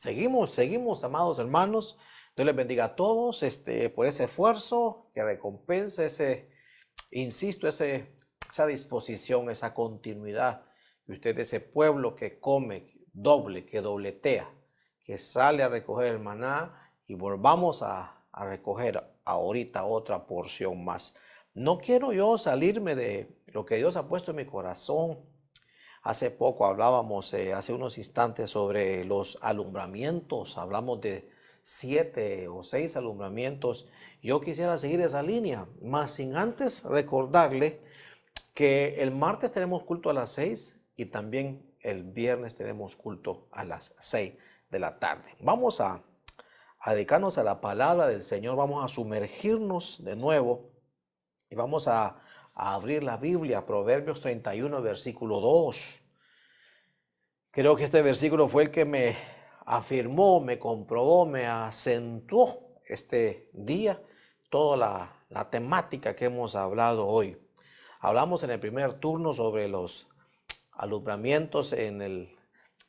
Seguimos, amados hermanos. Dios les bendiga a todos por ese esfuerzo, que recompense esa disposición, esa continuidad. Que usted es ese pueblo que come doble, que dobletea, que sale a recoger el maná y volvamos a recoger ahorita otra porción más. No quiero yo salirme de lo que Dios ha puesto en mi corazón. Hace poco hablábamos, hace unos instantes, sobre los alumbramientos. Hablamos de 7 o 6 alumbramientos. Yo quisiera seguir esa línea, más sin antes recordarle que el martes tenemos culto a las 6 y también el viernes tenemos culto a las 6 de la tarde. Vamos a dedicarnos a la palabra del Señor. Vamos a sumergirnos de nuevo y vamos a abrir la Biblia, Proverbios 31, versículo 2. Creo que este versículo fue el que me afirmó, me comprobó, me acentuó este día, toda la temática que hemos hablado hoy. Hablamos en el primer turno sobre los alumbramientos en el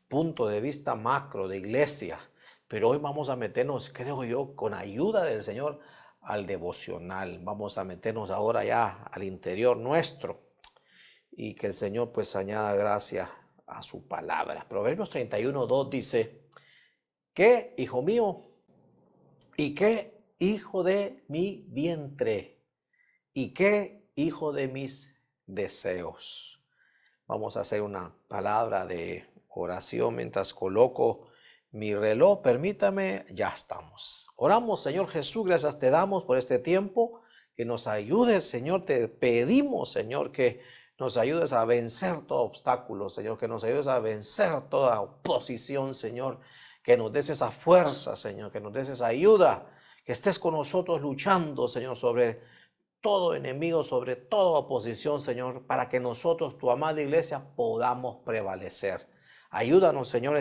punto de vista macro de iglesia, pero hoy vamos a meternos, creo yo, con ayuda del Señor, al devocional. Vamos a meternos ahora ya al interior nuestro y que el Señor pues añada gracia a su palabra. Proverbios 31, 2 dice: ¿qué, hijo mío? ¿Y qué, hijo de mi vientre? ¿Y qué, hijo de mis deseos? Vamos a hacer una palabra de oración mientras coloco mi reloj. Permítame, ya estamos. Oramos. Señor Jesús, gracias te damos por este tiempo. Que nos ayudes, Señor. Te pedimos, Señor, que nos ayudes a vencer todo obstáculo, Señor. Que nos ayudes a vencer toda oposición, Señor. Que nos des esa fuerza, Señor. Que nos des esa ayuda. Que estés con nosotros luchando, Señor, sobre todo enemigo, sobre toda oposición, Señor, para que nosotros, tu amada iglesia, podamos prevalecer. Ayúdanos, Señor,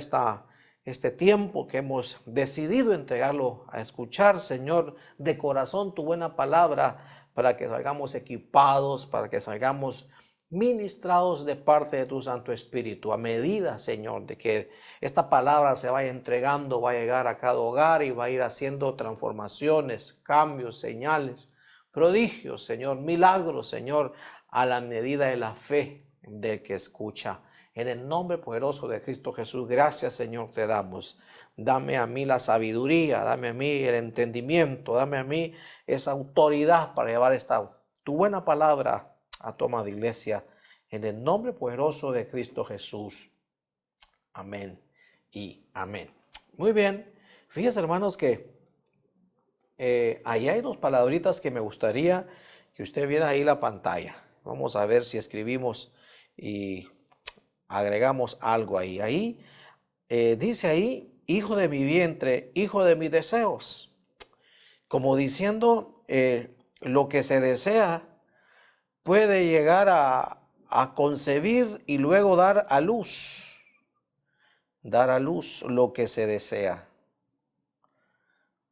este tiempo que hemos decidido entregarlo a escuchar, Señor, de corazón tu buena palabra, para que salgamos equipados, para que salgamos ministrados de parte de tu Santo Espíritu. A medida, Señor, de que esta palabra se vaya entregando, va a llegar a cada hogar y va a ir haciendo transformaciones, cambios, señales, prodigios, Señor, milagros, Señor, a la medida de la fe del que escucha. En el nombre poderoso de Cristo Jesús, gracias, Señor, te damos. Dame a mí la sabiduría, dame a mí el entendimiento, dame a mí esa autoridad para llevar tu buena palabra a tu amada iglesia. En el nombre poderoso de Cristo Jesús. Amén y amén. Muy bien. Fíjense, hermanos, que ahí hay dos palabritas que me gustaría que usted viera ahí la pantalla. Vamos a ver si escribimos y agregamos algo ahí. Ahí dice ahí, hijo de mi vientre, hijo de mis deseos. Como diciendo, lo que se desea puede llegar a concebir y luego dar a luz. Dar a luz lo que se desea.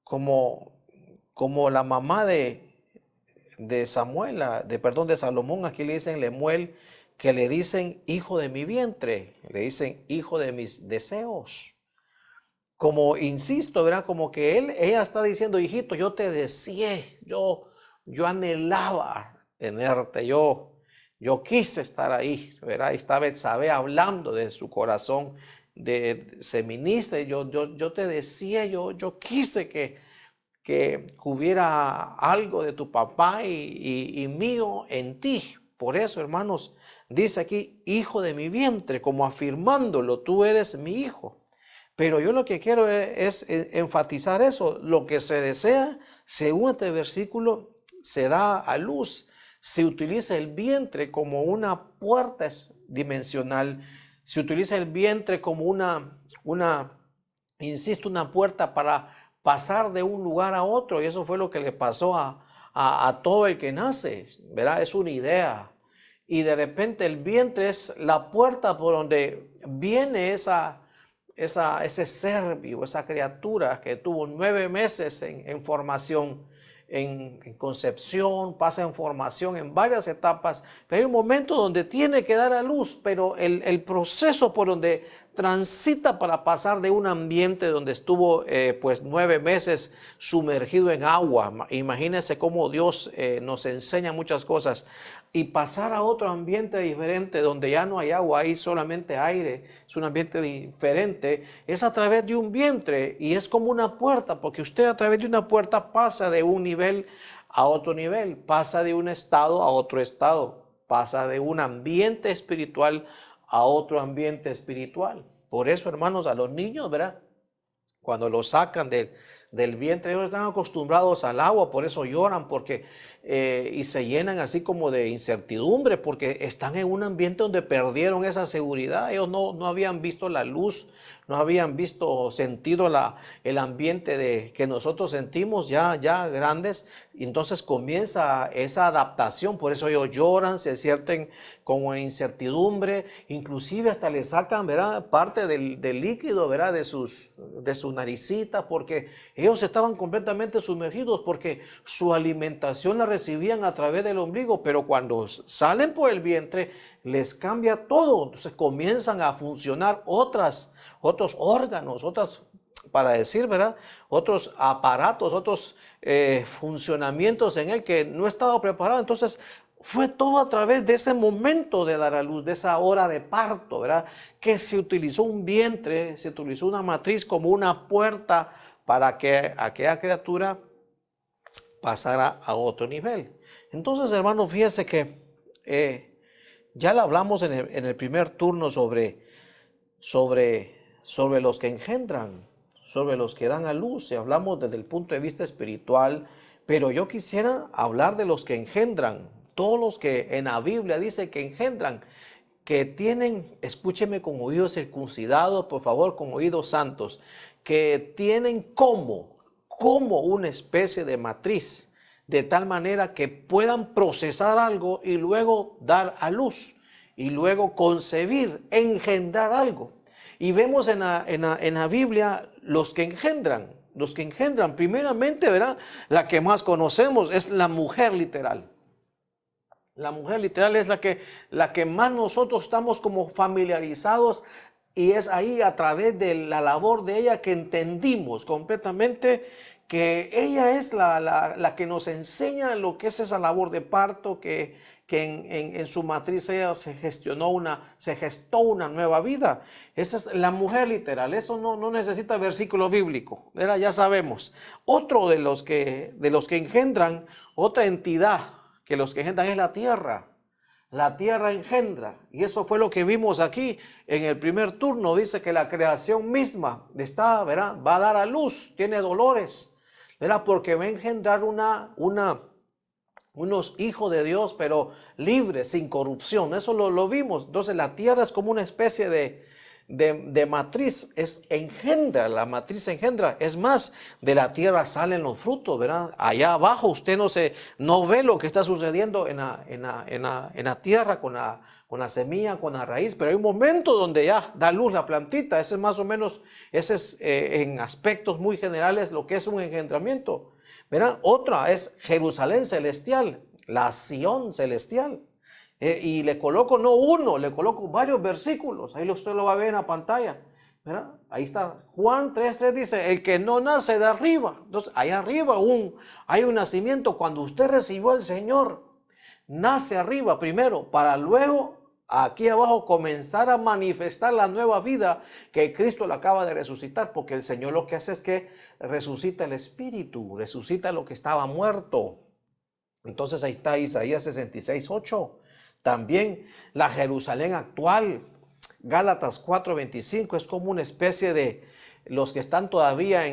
Como la mamá de Samuel, de Salomón, aquí le dicen Lemuel, que le dicen hijo de mi vientre, le dicen hijo de mis deseos. Como insisto, ¿verdad? Como que ella está diciendo, hijito, yo te deseé, yo anhelaba tenerte, yo quise estar ahí, ¿verdad? Y esta Betsabé hablando de su corazón se ministra, yo te deseé, yo quise que hubiera algo de tu papá y mío en ti. Por eso, hermanos, dice aquí, hijo de mi vientre, como afirmándolo, tú eres mi hijo. Pero yo lo que quiero es enfatizar eso, lo que se desea, según este versículo, se da a luz. Se utiliza el vientre como una puerta dimensional, se utiliza el vientre como una puerta para pasar de un lugar a otro, y eso fue lo que le pasó a todo el que nace, ¿verdad? Es una idea, y de repente el vientre es la puerta por donde viene ese ser vivo, esa criatura que tuvo 9 meses en formación, en concepción, pasa en formación, en varias etapas, pero hay un momento donde tiene que dar a luz, pero el proceso por donde transita para pasar de un ambiente donde estuvo pues 9 meses sumergido en agua. Imagínense cómo Dios nos enseña muchas cosas, y pasar a otro ambiente diferente donde ya no hay agua, hay solamente aire, es un ambiente diferente, es a través de un vientre, y es como una puerta, porque usted a través de una puerta pasa de un nivel a otro nivel, pasa de un estado a otro estado, pasa de un ambiente espiritual a otro ambiente espiritual. Por eso, hermanos, a los niños, ¿verdad?, cuando los sacan del vientre, ellos están acostumbrados al agua, por eso lloran, porque y se llenan así como de incertidumbre, porque están en un ambiente donde perdieron esa seguridad. Ellos no habían visto la luz, no habían visto, sentido el ambiente que nosotros sentimos ya grandes, y entonces comienza esa adaptación. Por eso ellos lloran, se sienten como en incertidumbre, inclusive hasta le sacan, ¿verdad?, parte del líquido, ¿verdad?, de su naricita, porque ellos estaban completamente sumergidos, porque su alimentación la recibían a través del ombligo, pero cuando salen por el vientre les cambia todo. Entonces comienzan a funcionar otros órganos, para decir, ¿verdad?, otros aparatos, otros funcionamientos en él que no estaba preparado. Entonces fue todo a través de ese momento de dar a luz, de esa hora de parto, ¿verdad?, que se utilizó un vientre, se utilizó una matriz como una puerta para que aquella criatura pasara a otro nivel. Entonces, hermanos, fíjese que ya le hablamos en el primer turno sobre los que engendran, sobre los que dan a luz, y hablamos desde el punto de vista espiritual, pero yo quisiera hablar de los que engendran, todos los que en la Biblia dice que engendran, que tienen, escúcheme con oídos circuncidados, por favor, con oídos santos, que tienen como una especie de matriz, de tal manera que puedan procesar algo y luego dar a luz, y luego concebir, engendrar algo. Y vemos en la Biblia los que engendran, primeramente, ¿verdad?, la que más conocemos es la mujer literal. La mujer literal es la que más nosotros estamos como familiarizados, y es ahí a través de la labor de ella que entendimos completamente que ella es la que nos enseña lo que es esa labor de parto, que en su matriz ella se gestó una nueva vida. Esa es la mujer literal, eso no necesita versículo bíblico, ya sabemos. Otro de los que engendran, otra entidad que los que engendran es la tierra. La tierra engendra, y eso fue lo que vimos aquí en el primer turno. Dice que la creación misma está, ¿verdad?, va a dar a luz, tiene dolores, ¿verdad?, porque va a engendrar unos hijos de Dios, pero libres, sin corrupción. Eso lo vimos. Entonces la tierra es como una especie de matriz, la matriz engendra. Es más, de la tierra salen los frutos, ¿verdad? Allá abajo usted no ve lo que está sucediendo en la tierra con la semilla, con la raíz, pero hay un momento donde ya da luz la plantita. Ese es más o menos, en aspectos muy generales lo que es un engendramiento, ¿verdad? Otra es Jerusalén celestial, la Sión celestial. Y le coloco no uno, le coloco varios versículos. Ahí usted lo va a ver en la pantalla, ¿verdad? Ahí está. Juan 3:3 dice, el que no nace de arriba. Entonces, allá arriba hay un nacimiento. Cuando usted recibió al Señor, nace arriba primero, para luego aquí abajo comenzar a manifestar la nueva vida que Cristo le acaba de resucitar. Porque el Señor lo que hace es que resucita el espíritu, resucita lo que estaba muerto. Entonces ahí está Isaías 66:8. También la Jerusalén actual, Gálatas 4:25, es como una especie de los que están todavía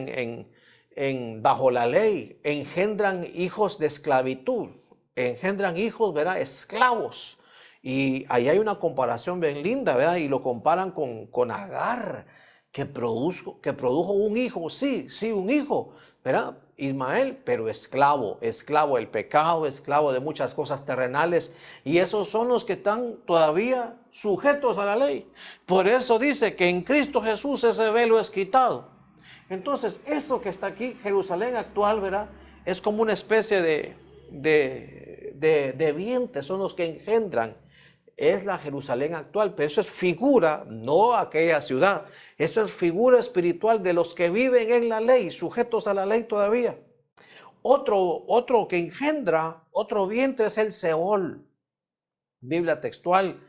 bajo la ley, engendran hijos de esclavitud, engendran hijos, ¿verdad?, esclavos. Y ahí hay una comparación bien linda, ¿verdad? Y lo comparan con Agar, que produjo un hijo, sí, un hijo, ¿verdad?, Ismael, pero esclavo del pecado, esclavo de muchas cosas terrenales, y esos son los que están todavía sujetos a la ley. Por eso dice que en Cristo Jesús ese velo es quitado. Entonces, eso que está aquí, Jerusalén actual, ¿verdad?, es como una especie de vientre, son los que engendran. Es la Jerusalén actual, pero eso es figura, no aquella ciudad. Eso es figura espiritual de los que viven en la ley, sujetos a la ley todavía. Otro que engendra, otro vientre es el Seol. Biblia textual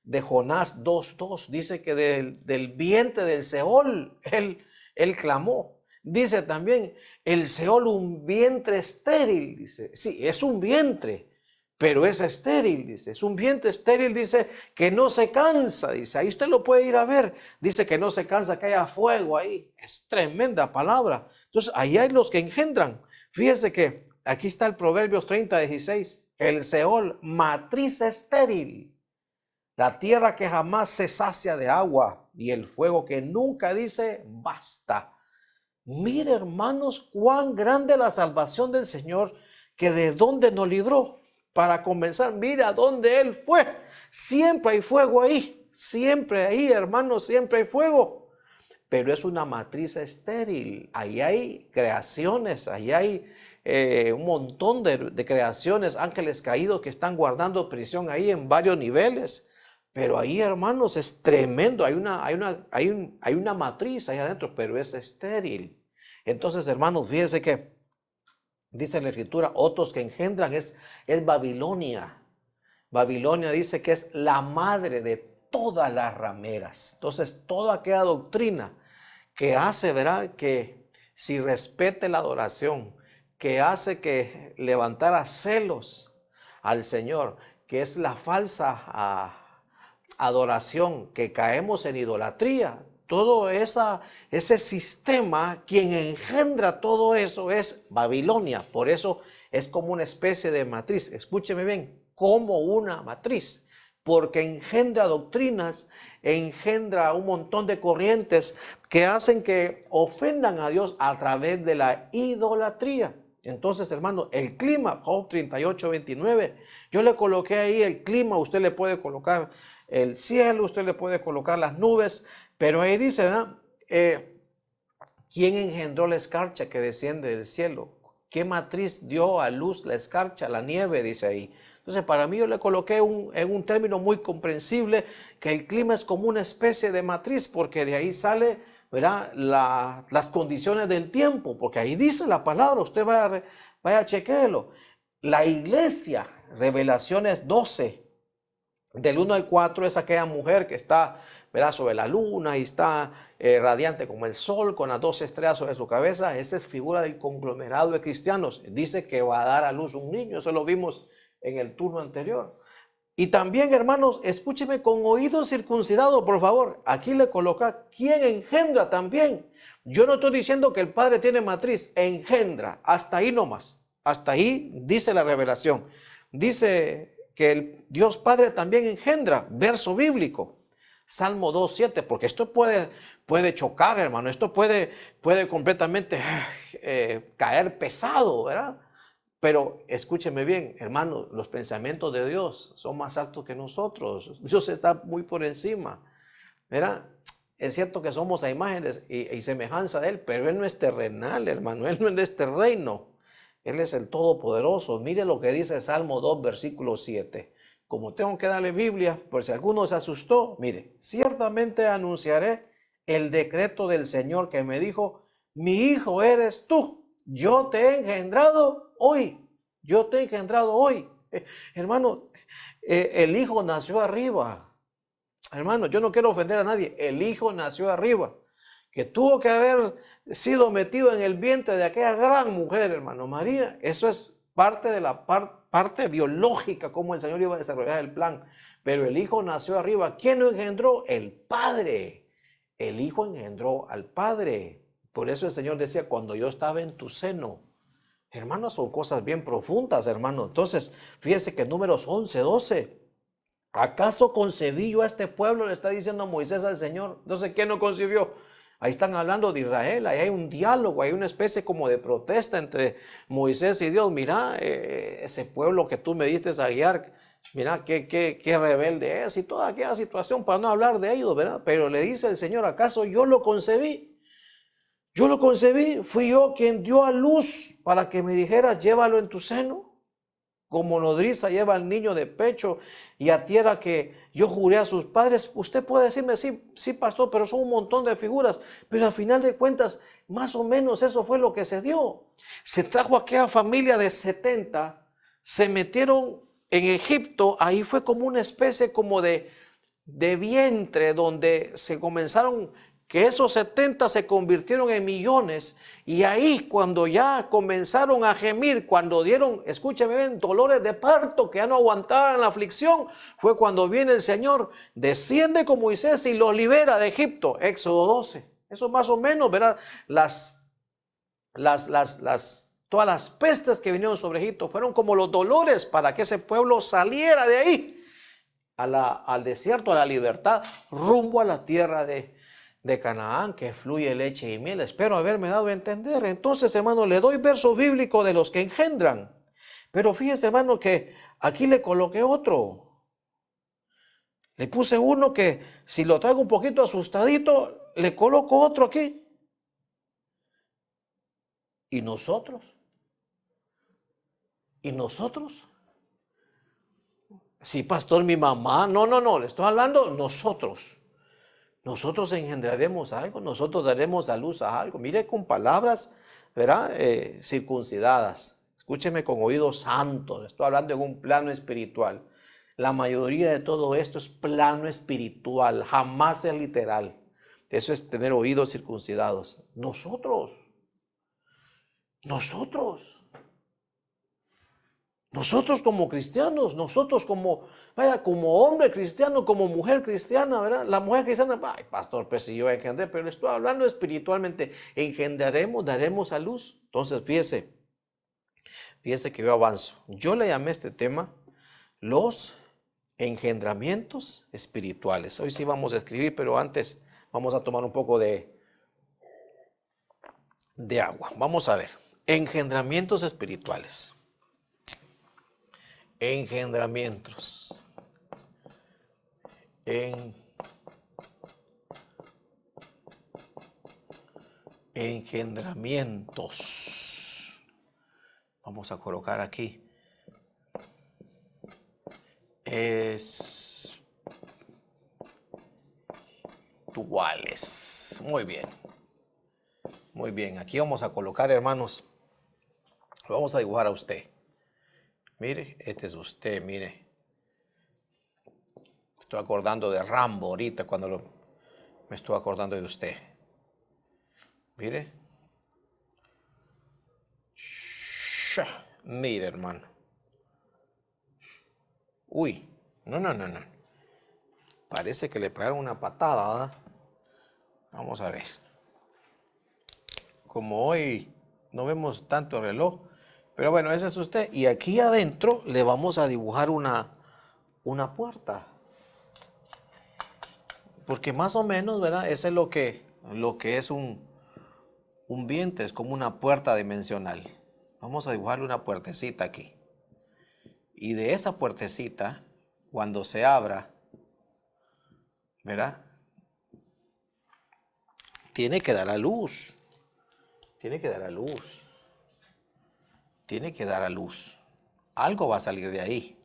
de Jonás 2:2 dice que del vientre del Seol él clamó. Dice también el Seol, un vientre estéril. Dice, sí, es un vientre, pero es estéril. Dice, es un vientre estéril, dice, que no se cansa. Dice, ahí usted lo puede ir a ver. Dice que no se cansa, que haya fuego ahí. Es tremenda palabra. Entonces, ahí hay los que engendran. Fíjese que aquí está el Proverbios 30:16. El Seol, matriz estéril. La tierra que jamás se sacia de agua y el fuego que nunca dice basta. Mire, hermanos, cuán grande la salvación del Señor, que de dónde nos libró. Para comenzar, mira dónde Él fue. Siempre hay fuego ahí, siempre ahí, hermanos, siempre hay fuego. Pero es una matriz estéril. Ahí hay creaciones, ahí hay un montón de creaciones, ángeles caídos que están guardando prisión ahí en varios niveles. Pero ahí, hermanos, es tremendo. Hay una matriz ahí adentro, pero es estéril. Entonces, hermanos, fíjense que dice la Escritura, otros que engendran es Babilonia. Babilonia dice que es la madre de todas las rameras. Entonces, toda aquella doctrina que hace, ¿verdad?, que si respete la adoración, que hace que levantara celos al Señor, que es la falsa adoración, que caemos en idolatría, todo ese sistema, quien engendra todo eso es Babilonia. Por eso es como una especie de matriz. Escúcheme bien, como una matriz, porque engendra doctrinas, engendra un montón de corrientes que hacen que ofendan a Dios a través de la idolatría. Entonces, hermano, el clima, Job 38:29, yo le coloqué ahí el clima. Usted le puede colocar el cielo, usted le puede colocar las nubes, pero ahí dice, ¿verdad? ¿Quién engendró la escarcha que desciende del cielo? ¿Qué matriz dio a luz la escarcha, la nieve? Dice ahí. Entonces, para mí yo le coloqué en un término muy comprensible que el clima es como una especie de matriz, porque de ahí sale, ¿verdad?, las condiciones del tiempo, porque ahí dice la palabra. Usted vaya chequéelo. La iglesia, Revelaciones 12, del 1 al 4, es aquella mujer que está, ¿verdad?, sobre la luna y está radiante como el sol, con las 12 estrellas sobre su cabeza. Esa es figura del conglomerado de cristianos. Dice que va a dar a luz un niño. Eso lo vimos en el turno anterior. Y también, hermanos, escúcheme con oído circuncidado, por favor. Aquí le coloca quién engendra también. Yo no estoy diciendo que el Padre tiene matriz, engendra. Hasta ahí nomás. Hasta ahí dice la revelación. Dice que el Dios Padre también engendra, verso bíblico. Salmo 2:7, porque esto puede chocar, hermano. Esto puede completamente caer pesado, ¿verdad? Pero escúcheme bien, hermano, los pensamientos de Dios son más altos que nosotros. Dios está muy por encima, ¿verdad? Es cierto que somos a imágenes y semejanza de Él, pero Él no es terrenal, hermano. Él no es de este reino. Él es el Todopoderoso. Mire lo que dice Salmo 2, versículo 7. Como tengo que darle Biblia, por si alguno se asustó, mire, ciertamente anunciaré el decreto del Señor que me dijo, mi hijo eres tú, yo te he engendrado hoy, yo te he engendrado hoy. Hermano, el hijo nació arriba. Hermano, yo no quiero ofender a nadie, el hijo nació arriba, que tuvo que haber sido metido en el vientre de aquella gran mujer, hermano María. Eso es parte de la parte biológica, cómo el Señor iba a desarrollar el plan. Pero el Hijo nació arriba. ¿Quién lo engendró? El Padre. El Hijo engendró al Padre. Por eso el Señor decía, cuando yo estaba en tu seno. Hermanos, son cosas bien profundas, hermano. Entonces, fíjese que Números 11:12. ¿Acaso concebí yo a este pueblo? Le está diciendo Moisés al Señor. Entonces, ¿quién lo concibió? Ahí están hablando de Israel, ahí hay un diálogo, hay una especie como de protesta entre Moisés y Dios. Mira, ese pueblo que tú me diste a guiar, mira qué rebelde es y toda aquella situación, para no hablar de ellos, ¿verdad? Pero le dice el Señor, ¿acaso yo lo concebí? Yo lo concebí, fui yo quien dio a luz para que me dijeras, llévalo en tu seno. Como nodriza lleva al niño de pecho y a tierra que yo juré a sus padres. Usted puede decirme, sí, sí, pastor, pero son un montón de figuras. Pero al final de cuentas, más o menos eso fue lo que se dio. Se trajo aquella familia de 70, se metieron en Egipto, ahí fue como una especie como de vientre donde se comenzaron, que esos 70 se convirtieron en millones, y ahí cuando ya comenzaron a gemir, cuando dieron, escúcheme bien, dolores de parto, que ya no aguantaban la aflicción, fue cuando viene el Señor, desciende con Moisés y los libera de Egipto. Éxodo 12. Eso más o menos, ¿verdad? Todas las pestes que vinieron sobre Egipto fueron como los dolores para que ese pueblo saliera de ahí al desierto, a la libertad, rumbo a la tierra de Canaán, que fluye leche y miel. Espero haberme dado a entender. Entonces, hermano, le doy verso bíblico de los que engendran. Pero fíjese, hermano, que aquí le coloqué otro. Le puse uno que, si lo traigo un poquito asustadito, le coloco otro aquí. ¿Y nosotros? ¿Y nosotros? Sí, pastor, mi mamá. No, le estoy hablando nosotros. Nosotros engendraremos algo, nosotros daremos a luz a algo. Mire, con palabras, ¿verdad? Circuncidadas. Escúcheme con oídos santos. Estoy hablando en un plano espiritual. La mayoría de todo esto es plano espiritual, jamás es literal. Eso es tener oídos circuncidados. Nosotros. Nosotros como cristianos, nosotros como, vaya, como hombre cristiano, como mujer cristiana, ¿verdad? La mujer cristiana, ay, pastor, pues si yo engendré, pero estoy hablando espiritualmente, engendraremos, daremos a luz. Entonces, fíjese que yo avanzo. Yo le llamé a este tema los engendramientos espirituales. Hoy sí vamos a escribir, pero antes vamos a tomar un poco de agua. Vamos a ver, engendramientos espirituales. Engendramientos. Engendramientos. Vamos a colocar aquí. Espirituales. Muy bien. Muy bien. Aquí vamos a colocar, hermanos. Lo vamos a dibujar a usted. Mire, este es usted, mire. Estoy acordando de Rambo ahorita me estoy acordando de usted. Mire. Mire, hermano. Uy, no. Parece que le pegaron una patada, ¿verdad? Vamos a ver. Como hoy no vemos tanto reloj, pero bueno, ese es usted. Y aquí adentro le vamos a dibujar una puerta. Porque más o menos, ¿verdad? Ese es lo que es un vientre, es como una puerta dimensional. Vamos a dibujarle una puertecita aquí. Y de esa puertecita, cuando se abra, ¿verdad? Tiene que dar a luz. Tiene que dar a luz. Tiene que dar a luz. Algo va a salir de ahí.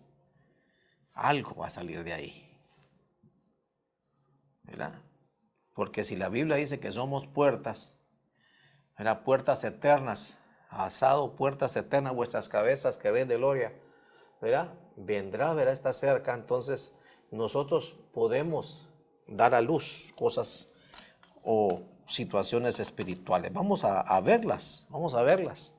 Algo va a salir de ahí. ¿Verdad? Porque si la Biblia dice que somos puertas, ¿verdad? Puertas eternas, asado puertas eternas vuestras cabezas que rey de gloria, ¿verdad? Vendrá, ¿verdad? Está cerca, entonces nosotros podemos dar a luz cosas o situaciones espirituales. Vamos a verlas, vamos a verlas.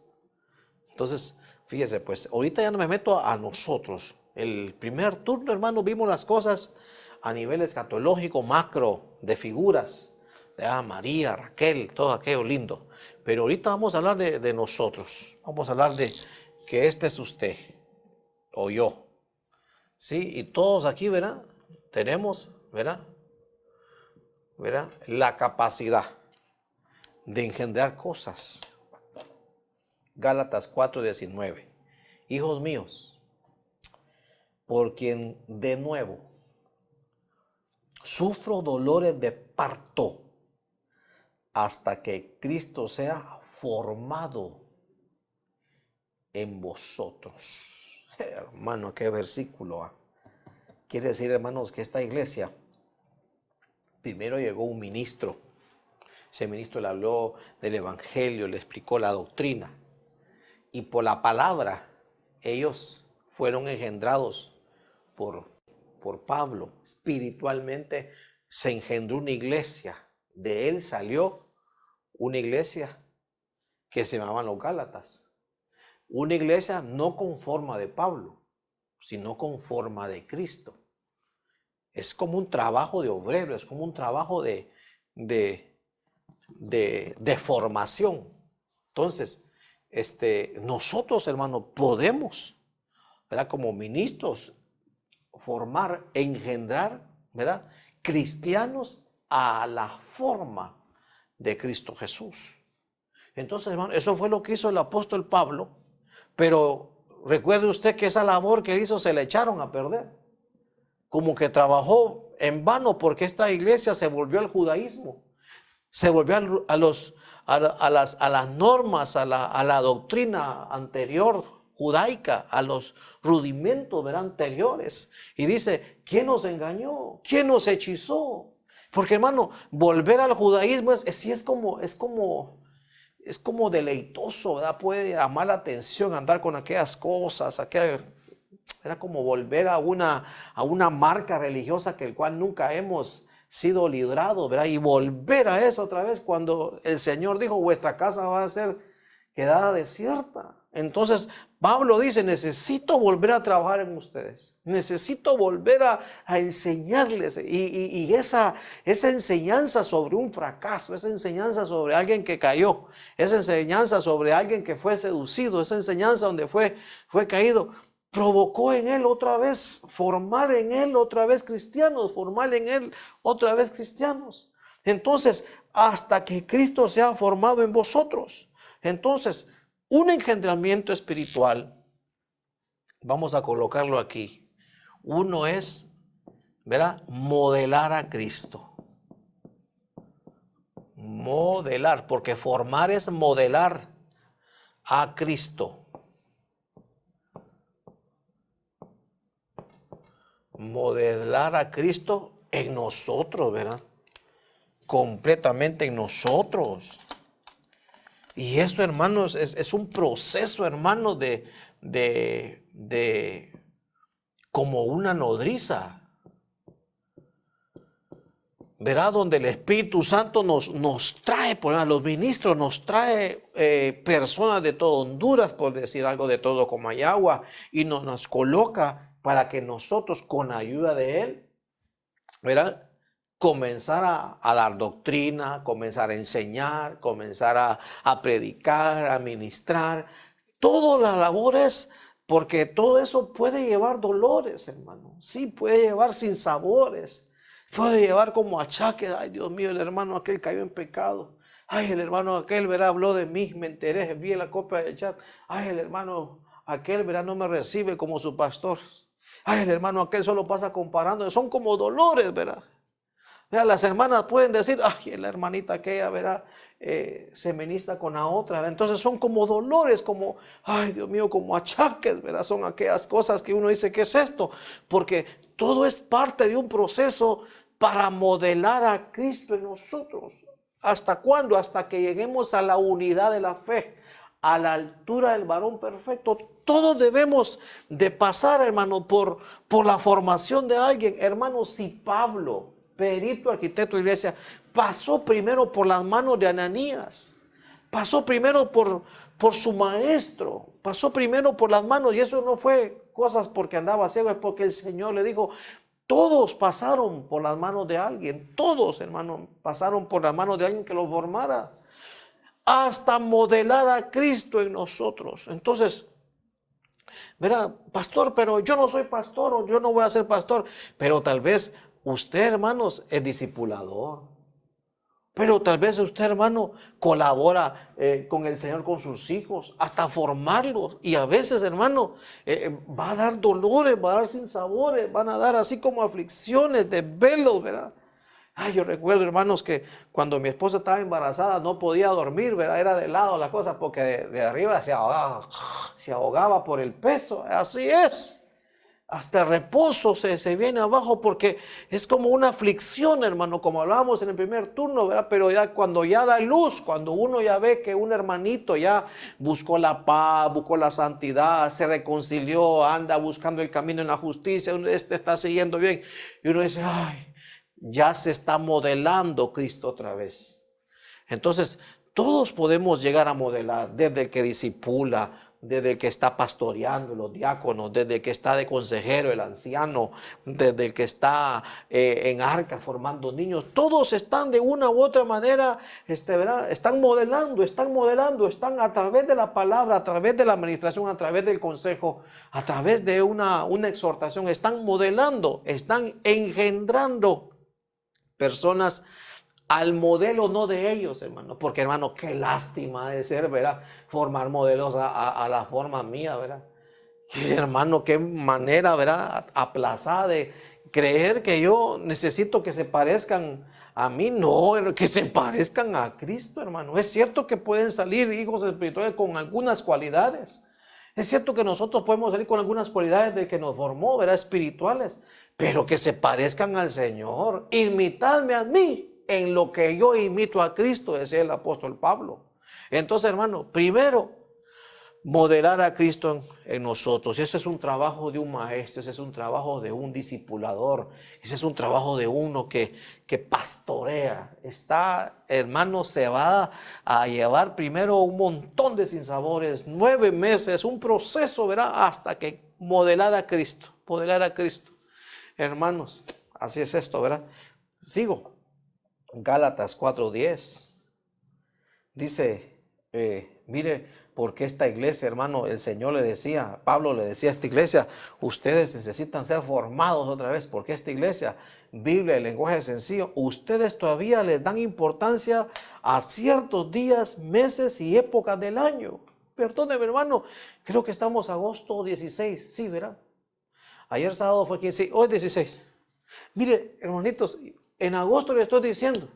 Entonces, fíjese, pues ahorita ya no me meto a nosotros. El primer turno, hermano, vimos las cosas a nivel escatológico, macro, de figuras, de María, Raquel, todo aquello lindo. Pero ahorita vamos a hablar de nosotros. Vamos a hablar de que este es usted o yo. ¿Sí? Y todos aquí, ¿verdad? Tenemos, ¿verdad? La capacidad de engendrar cosas. Gálatas 4:19. Hijos míos, por quien de nuevo sufro dolores de parto, hasta que Cristo sea formado en vosotros. Hermano, qué versículo. Quiere decir, hermanos, que esta iglesia, primero llegó un ministro. Ese ministro le habló del evangelio, le explicó la doctrina. Y por la palabra, ellos fueron engendrados por Pablo. Espiritualmente se engendró una iglesia. De él salió una iglesia que se llamaban los Gálatas. Una iglesia no con forma de Pablo, sino con forma de Cristo. Es como un trabajo de obrero, es como un trabajo de formación. Entonces, nosotros, hermanos, podemos, ¿verdad? Como ministros, formar, engendrar, ¿verdad? Cristianos a la forma de Cristo Jesús. Entonces, hermano, eso fue lo que hizo el apóstol Pablo, pero recuerde usted que esa labor que hizo se le echaron a perder. Como que trabajó en vano porque esta iglesia se volvió al judaísmo, se volvió a las normas, a la doctrina anterior judaica, a los rudimentos, ¿verdad?, anteriores. Y dice, ¿quién nos engañó? ¿Quién nos hechizó? Porque, hermano, volver al judaísmo es como deleitoso, ¿verdad? Puede llamar la atención andar con aquellas cosas, era como volver a una marca religiosa que el cual nunca hemos sido librados, ¿verdad? Y volver a eso otra vez cuando el Señor dijo, vuestra casa va a ser quedada desierta. Entonces Pablo dice, necesito volver a trabajar en ustedes, necesito volver a enseñarles, y esa enseñanza sobre un fracaso, esa enseñanza sobre alguien que cayó, esa enseñanza sobre alguien que fue seducido, esa enseñanza donde fue caído, provocó en él otra vez, formar en él otra vez cristianos, formar en él otra vez cristianos. Entonces, hasta que Cristo sea formado en vosotros. Entonces, un engendramiento espiritual, vamos a colocarlo aquí. Uno es, ¿verdad?, modelar a Cristo. Modelar, porque formar es modelar a Cristo. Modelar a Cristo en nosotros, ¿verdad? Completamente en nosotros. Y eso, hermanos, es un proceso, hermanos, de como una nodriza, ¿verdad? Donde el Espíritu Santo nos trae, por ejemplo, los ministros nos trae personas de todo Honduras, por decir algo, de todo Comayagua, y nos coloca para que nosotros, con ayuda de Él, ¿verdad?, comenzar a dar doctrina, comenzar a enseñar, comenzar a predicar, a ministrar. Todas las labores, porque todo eso puede llevar dolores, hermano. Sí, puede llevar sinsabores. Puede llevar como achaques. Ay, Dios mío, el hermano aquel cayó en pecado. Ay, el hermano aquel, verá, habló de mí, me enteré, vi la copia del chat. Ay, el hermano aquel, verá, no me recibe como su pastor. Ay, el hermano aquel solo pasa comparando. Son como dolores, ¿verdad? Vea, las hermanas pueden decir, ay, la hermanita aquella, ¿verdad?, se ministra con la otra. Entonces son como dolores, como, ay, Dios mío, como achaques, ¿verdad? Son aquellas cosas que uno dice, ¿qué es esto? Porque todo es parte de un proceso para modelar a Cristo en nosotros. ¿Hasta cuándo? Hasta que lleguemos a la unidad de la fe, a la altura del varón perfecto. Todos debemos de pasar, hermano, por la formación de alguien. Hermano, si Pablo, perito, arquitecto de iglesia, pasó primero por las manos de Ananías, pasó primero por su maestro, pasó primero por las manos, y eso no fue cosas porque andaba ciego, es porque el Señor le dijo, todos pasaron por las manos de alguien, todos, hermano, pasaron por las manos de alguien que los formara, hasta modelar a Cristo en nosotros. Entonces, verá, pastor, pero yo no soy pastor, o yo no voy a ser pastor, pero tal vez usted, hermanos, es discipulador. Pero tal vez usted, hermano, colabora con el Señor, con sus hijos, hasta formarlos. Y a veces, hermano, va a dar dolores, va a dar sinsabores, van a dar así como aflicciones, desvelos, ¿verdad? Ay, yo recuerdo, hermanos, que cuando mi esposa estaba embarazada no podía dormir, ¿verdad? Era de lado la cosa porque de arriba se ahogaba por el peso. Así es. Hasta el reposo se viene abajo porque es como una aflicción, hermano, como hablábamos en el primer turno, ¿verdad? Pero ya cuando ya da luz, cuando uno ya ve que un hermanito ya buscó la paz, buscó la santidad, se reconcilió, anda buscando el camino en la justicia, este está siguiendo bien, y uno dice, ay, ya se está modelando Cristo otra vez. Entonces, todos podemos llegar a modelar, desde el que discipula, desde el que está pastoreando, los diáconos, desde el que está de consejero, el anciano, desde el que está en arca formando niños. Todos están de una u otra manera, ¿verdad? Están modelando, están a través de la palabra, a través de la administración, a través del consejo, a través de una exhortación, están modelando, están engendrando personas al modelo no de ellos, hermano, porque hermano, qué lástima de ser, ¿verdad? Formar modelos a la forma mía, ¿verdad? Y, hermano, qué manera, ¿verdad? Aplazada de creer que yo necesito que se parezcan a mí, no, que se parezcan a Cristo, hermano. Es cierto que pueden salir hijos espirituales con algunas cualidades. Es cierto que nosotros podemos salir con algunas cualidades del que nos formó, ¿verdad? Espirituales, pero que se parezcan al Señor. Imitadme a mí en lo que yo imito a Cristo, decía el apóstol Pablo. Entonces, hermano, primero, modelar a Cristo en nosotros. Y ese es un trabajo de un maestro, ese es un trabajo de un discipulador, ese es un trabajo de uno que pastorea. Está, hermano, se va a llevar primero un montón de sinsabores, 9 meses, un proceso, ¿verdad? Hasta que modelar a Cristo, Hermanos, así es esto, ¿verdad? Sigo. Gálatas 4:10 dice, mire, porque esta iglesia, hermano, el Señor le decía, Pablo le decía a esta iglesia, ustedes necesitan ser formados otra vez, porque esta iglesia, Biblia, el lenguaje sencillo, ustedes todavía les dan importancia a ciertos días, meses y épocas del año. Perdóneme, hermano, creo que estamos agosto 16, sí, ¿verdad? Ayer sábado fue 15, hoy 16. Mire, hermanitos, en agosto le estoy diciendo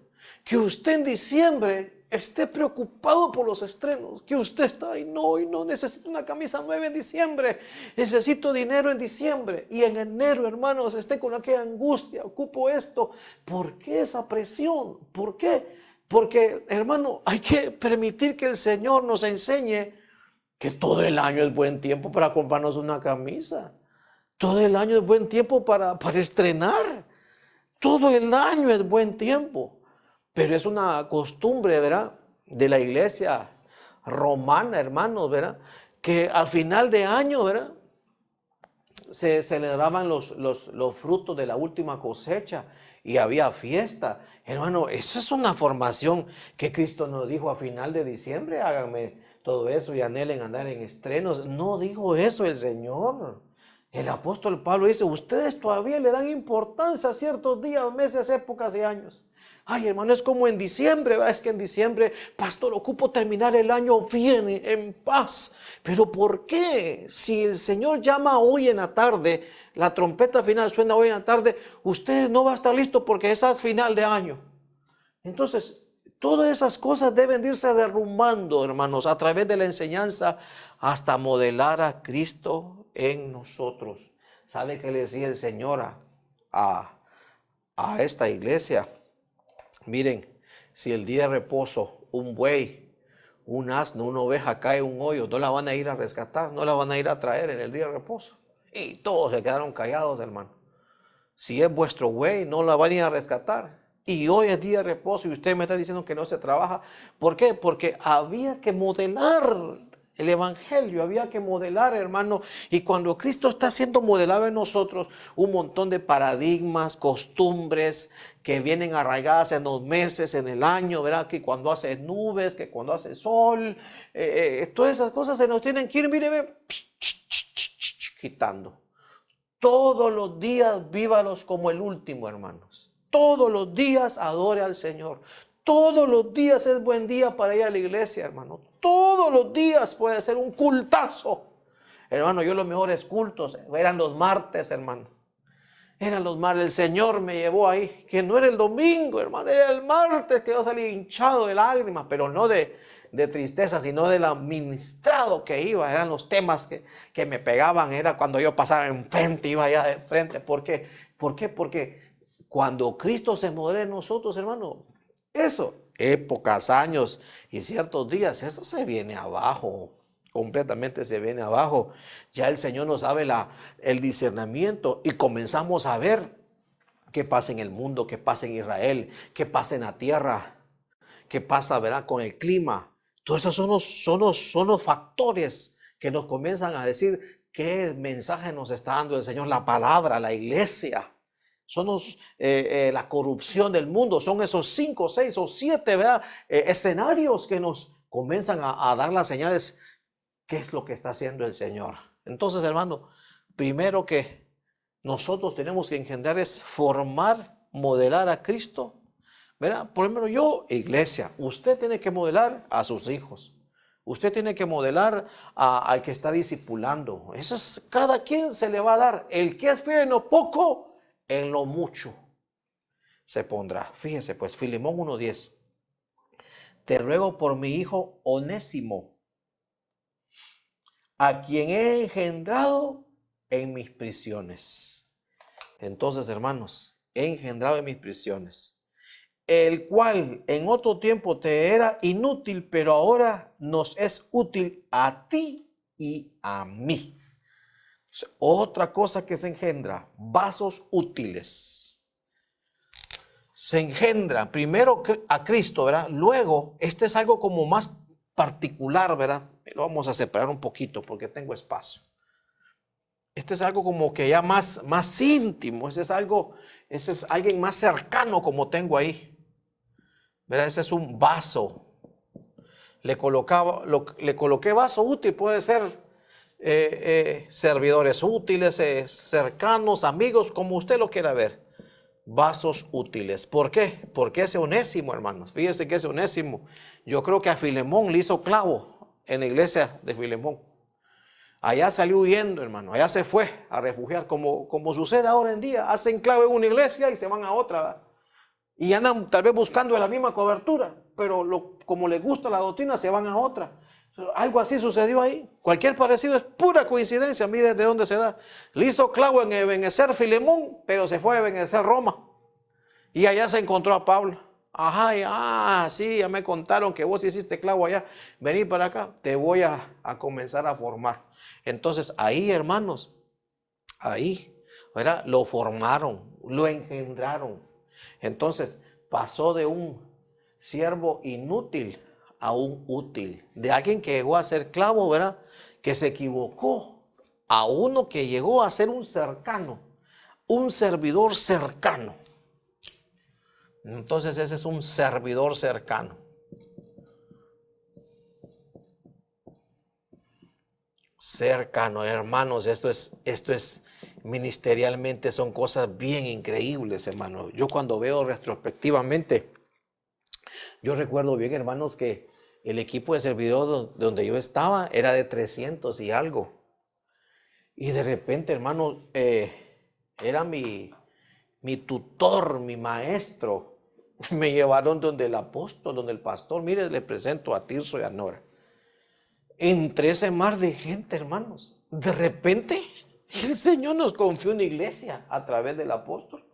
que usted en diciembre esté preocupado por los estrenos, que usted está, ay no, necesito una camisa nueva en diciembre, necesito dinero en diciembre, y en enero, hermanos, esté con aquella angustia, ocupo esto. ¿Por qué esa presión? ¿Por qué? Porque, hermano, hay que permitir que el Señor nos enseñe que todo el año es buen tiempo para comprarnos una camisa. Todo el año es buen tiempo para estrenar. Todo el año es buen tiempo. Pero es una costumbre, ¿verdad? De la iglesia romana, hermanos, ¿verdad? Que al final de año, ¿verdad? Se celebraban los frutos de la última cosecha y había fiesta. Hermano, eso es una formación que Cristo nos dijo a final de diciembre. Háganme todo eso y anhelen andar en estrenos. No dijo eso el Señor. El apóstol Pablo dice, ustedes todavía le dan importancia a ciertos días, meses, épocas y años. Ay, hermano, es como en diciembre, ¿verdad? Es que en diciembre, pastor, ocupo terminar el año bien, en paz. Pero ¿por qué? Si el Señor llama hoy en la tarde, la trompeta final suena hoy en la tarde, usted no va a estar listo porque esa es final de año. Entonces, todas esas cosas deben de irse derrumbando, hermanos, a través de la enseñanza hasta modelar a Cristo en nosotros. ¿Sabe qué le decía el Señor a esta iglesia? Miren, si el día de reposo un buey, un asno, una oveja cae en un hoyo, no la van a ir a rescatar, no la van a ir a traer en el día de reposo. Y todos se quedaron callados, hermano. Si es vuestro buey, no la van a ir a rescatar. Y hoy es día de reposo y usted me está diciendo que no se trabaja. ¿Por qué? Porque había que modelar el evangelio, había que modelar, hermano. Y cuando Cristo está siendo modelado en nosotros, un montón de paradigmas, costumbres que vienen arraigadas en los meses, en el año, ¿verdad? Que cuando hace nubes, que cuando hace sol, todas esas cosas se nos tienen que ir, mire, quitando. Todos los días vívalos como el último, hermanos. Todos los días adore al Señor. Todos los días es buen día para ir a la iglesia, hermano. Todos los días puede ser un cultazo. Hermano, yo los mejores cultos eran los martes, hermano. Eran los martes. El Señor me llevó ahí, que no era el domingo, hermano, era el martes que yo salí hinchado de lágrimas, pero no de tristeza, sino del administrado que iba. Eran los temas que me pegaban, era cuando yo pasaba enfrente, iba allá de frente. ¿Por qué? ¿Por qué? Porque cuando Cristo se modela en nosotros, hermano, eso, épocas, años y ciertos días, eso se viene abajo. Completamente se viene abajo. Ya el Señor nos abre el discernimiento y comenzamos a ver qué pasa en el mundo, qué pasa en Israel, qué pasa en la tierra, qué pasa, ¿verdad?, con el clima. Todos esos son los factores que nos comienzan a decir qué mensaje nos está dando el Señor, la palabra, la iglesia. La corrupción del mundo. Son esos 5, 6 o 7, ¿verdad?, escenarios que nos comienzan a dar las señales. ¿Qué es lo que está haciendo el Señor? Entonces, hermano, primero que nosotros tenemos que engendrar es formar, modelar a Cristo, ¿verdad? Por ejemplo, yo, iglesia, usted tiene que modelar a sus hijos. Usted tiene que modelar al que está discipulando. Eso es, cada quien se le va a dar. El que es fiel en lo poco, en lo mucho se pondrá. Fíjese, pues, Filemón 1:10. Te ruego por mi hijo Onésimo, a quien he engendrado en mis prisiones. Entonces, hermanos, he engendrado en mis prisiones, el cual en otro tiempo te era inútil, pero ahora nos es útil a ti y a mí. Otra cosa que se engendra, vasos útiles. Se engendra primero a Cristo, ¿verdad? Luego, este es algo como más particular, ¿verdad? Lo vamos a separar un poquito porque tengo espacio. Este es algo como que ya más íntimo. Ese es alguien más cercano como tengo ahí. ¿Verdad? Ese es un vaso. Le coloqué vaso útil, puede ser servidores útiles, cercanos, amigos, como usted lo quiera ver. Vasos útiles. ¿Por qué? Porque ese Onésimo, hermanos, fíjese que ese Onésimo, yo creo que a Filemón le hizo clavo en la iglesia de Filemón. Allá salió huyendo, hermano, allá se fue a refugiar, como sucede ahora en día. Hacen clavo en una iglesia y se van a otra, ¿verdad? Y andan tal vez buscando la misma cobertura, pero como les gusta la doctrina, se van a otra. Algo así sucedió ahí. Cualquier parecido es pura coincidencia. Mire de dónde se da. Le hizo clavo en Ebenezer Filemón, pero se fue a Ebenezer Roma. Y allá se encontró a Pablo. Ajá, sí, ya me contaron que vos hiciste clavo allá. Vení para acá, te voy a comenzar a formar. Entonces ahí, hermanos, ahí, ¿verdad?, lo formaron, lo engendraron. Entonces pasó de un siervo inútil a un útil, de alguien que llegó a ser clavo, ¿verdad?, que se equivocó, a uno que llegó a ser un cercano, un servidor cercano. Entonces ese es un servidor cercano. Cercano, hermanos, esto es ministerialmente, son cosas bien increíbles, hermano. Yo cuando veo retrospectivamente, yo recuerdo bien, hermanos, que el equipo de servidor donde yo estaba era de 300 y algo. Y de repente, hermano, era mi tutor, mi maestro. Me llevaron donde el apóstol, donde el pastor. Mire, le presento a Tirso y a Nora. Entre ese mar de gente, hermanos, de repente el Señor nos confió una iglesia a través del apóstol,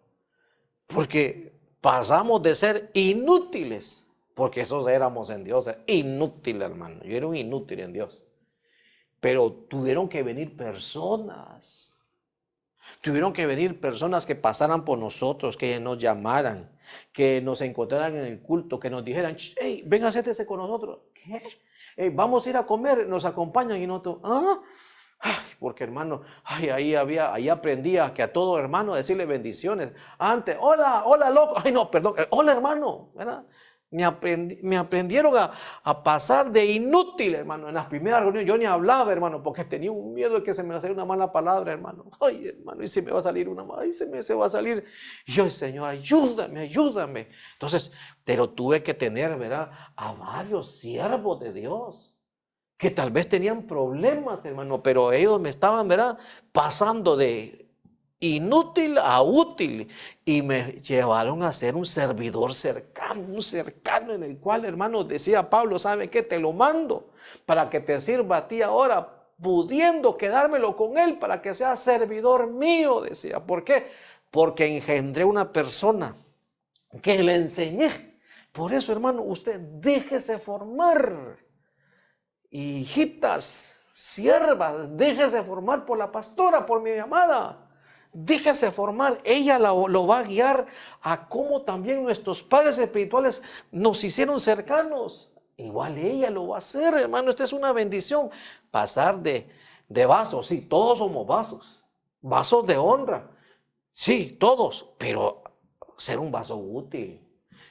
porque pasamos de ser inútiles, porque esos éramos en Dios, inútil, hermano. Yo era un inútil en Dios, pero tuvieron que venir personas que pasaran por nosotros, que nos llamaran, que nos encontraran en el culto, que nos dijeran, hey, ven a siéntese con nosotros. ¿Qué? Hey, vamos a ir a comer, nos acompañan y nosotros, porque hermano, ahí aprendía que a todo hermano decirle bendiciones. Antes, hola loco, perdón, hola hermano, ¿verdad? Me aprendieron a pasar de inútil, hermano. En las primeras reuniones yo ni hablaba, hermano, porque tenía un miedo de que se me saliera una mala palabra, hermano. Ay, hermano, y se me va a salir una mala, se va a salir. Y yo, Señor, ayúdame. Entonces, pero tuve que tener, ¿verdad?, a varios siervos de Dios que tal vez tenían problemas, hermano, pero ellos me estaban, ¿verdad?, pasando de inútil a útil, y me llevaron a ser un servidor cercano en el cual, hermanos, decía Pablo, ¿sabe qué? Te lo mando para que te sirva a ti ahora, pudiendo quedármelo con él para que sea servidor mío, decía. ¿Por qué? Porque engendré una persona que le enseñé. Por eso, hermano, usted déjese formar. Hijitas, siervas, déjese formar por la pastora, por mi amada. Déjese formar, ella lo va a guiar a cómo también nuestros padres espirituales nos hicieron cercanos. Igual ella lo va a hacer, hermano. Esta es una bendición. Pasar de vasos, sí, todos somos vasos. Vasos de honra, sí, todos, pero ser un vaso útil.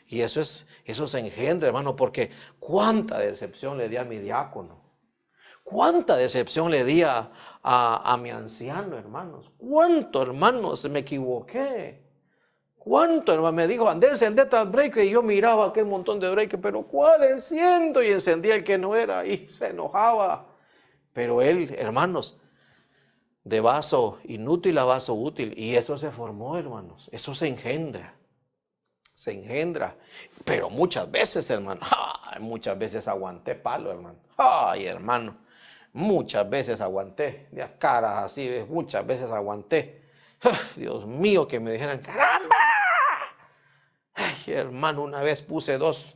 Y eso se engendra, hermano, porque cuánta decepción le di a mi diácono. Cuánta decepción le di a mi anciano, hermanos. Cuánto, hermanos, me equivoqué. Cuánto, hermano, me dijo, andé, encendé tal breaker, y yo miraba aquel montón de breaker, pero ¿cuál enciendo? Y encendía el que no era, y se enojaba. Pero él, hermanos, de vaso inútil a vaso útil, y eso se formó, hermanos, eso se engendra. Se engendra, pero muchas veces, hermano, muchas veces aguanté palo, hermano. Ay, hermano, muchas veces aguanté, de caras así, muchas veces aguanté. Dios mío, que me dijeran, caramba. Ay, hermano, una vez puse dos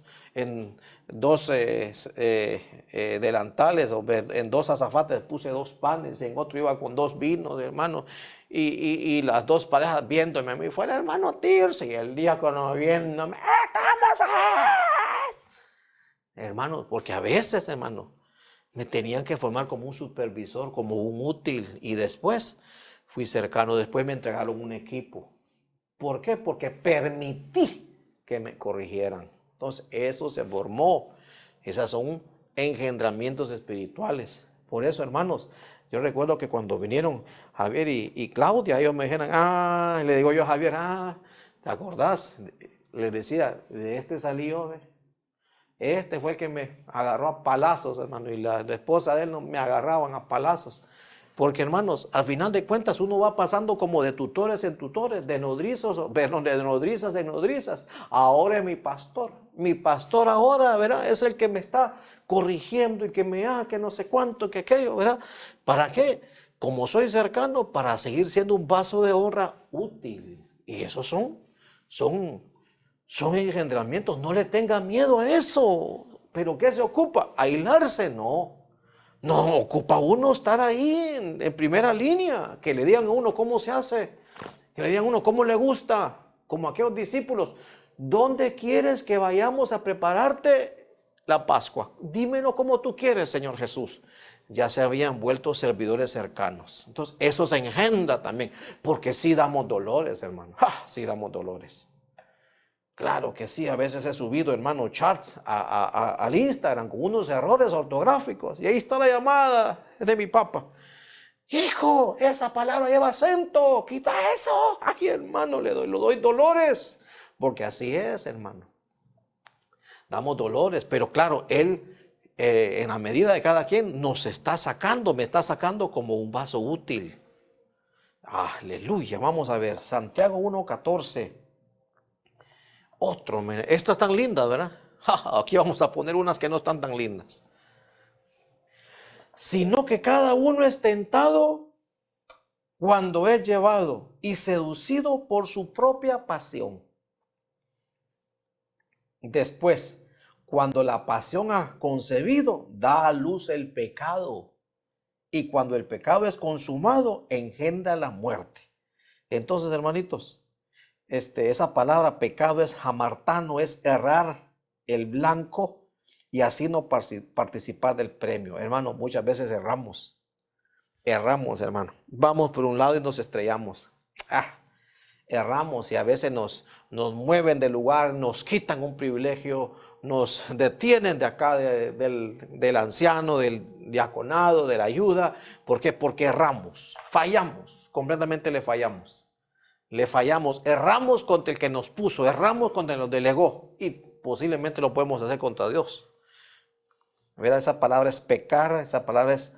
delantales, o en dos azafates puse dos panes, en otro iba con dos vinos, hermano, y las dos parejas viéndome a mí, fue el hermano Tirso y el diácono viéndome, ¿cómo es? Hermano, porque a veces, hermano, me tenían que formar como un supervisor, como un útil, y después fui cercano, después me entregaron un equipo. ¿Por qué? Porque permití que me corrigieran. Entonces, eso se formó. Esos son engendramientos espirituales. Por eso, hermanos, yo recuerdo que cuando vinieron Javier y Claudia, ellos me dijeron, le digo yo a Javier, ¿te acordás? Les decía, de este salí yo, ¿ve? Este fue el que me agarró a palazos, hermano, y la esposa de él me agarraban a palazos. Porque, hermanos, al final de cuentas uno va pasando como de tutores en tutores, de nodrizos, perdón, de nodrizas en nodrizas. Ahora es mi pastor. Mi pastor ahora, ¿verdad? Es el que me está corrigiendo y que me que no sé cuánto, que aquello, ¿verdad? ¿Para qué? Como soy cercano, para seguir siendo un vaso de honra útil. Y esos son engendramientos. No le tenga miedo a eso. ¿Pero qué se ocupa? ¿Aislarse? No. No, ocupa uno estar ahí en primera línea, que le digan a uno cómo se hace, que le digan a uno cómo le gusta, como aquellos discípulos. ¿Dónde quieres que vayamos a prepararte la Pascua? Dímelo como tú quieres, Señor Jesús. Ya se habían vuelto servidores cercanos. Entonces, eso se engendra también, porque sí damos dolores, hermano. Sí damos dolores. Claro que sí, a veces he subido, hermano, charts al Instagram con unos errores ortográficos. Y ahí está la llamada de mi papá. Hijo, esa palabra lleva acento, quita eso. Ay, hermano, le doy dolores. Porque así es, hermano. Damos dolores, pero claro, él, en la medida de cada quien, nos está sacando, me está sacando como un vaso útil. Aleluya, vamos a ver, Santiago 1:14. Estas están lindas, ¿verdad? Aquí vamos a poner unas que no están tan lindas. Sino que cada uno es tentado cuando es llevado y seducido por su propia pasión. Después, cuando la pasión ha concebido, da a luz el pecado. Y cuando el pecado es consumado, engendra la muerte. Entonces, hermanitos, esa palabra pecado es hamartano, es errar el blanco y así no participar del premio. Hermano, muchas veces erramos, hermano. Vamos por un lado y nos estrellamos. Erramos y a veces nos mueven del lugar, nos quitan un privilegio, nos detienen de acá del anciano, del diaconado, de la ayuda. ¿Por qué? Porque erramos, fallamos, completamente le fallamos. Le fallamos, erramos contra el que nos puso, erramos contra el que nos delegó y posiblemente lo podemos hacer contra Dios. Mira, esa palabra es pecar, esa palabra es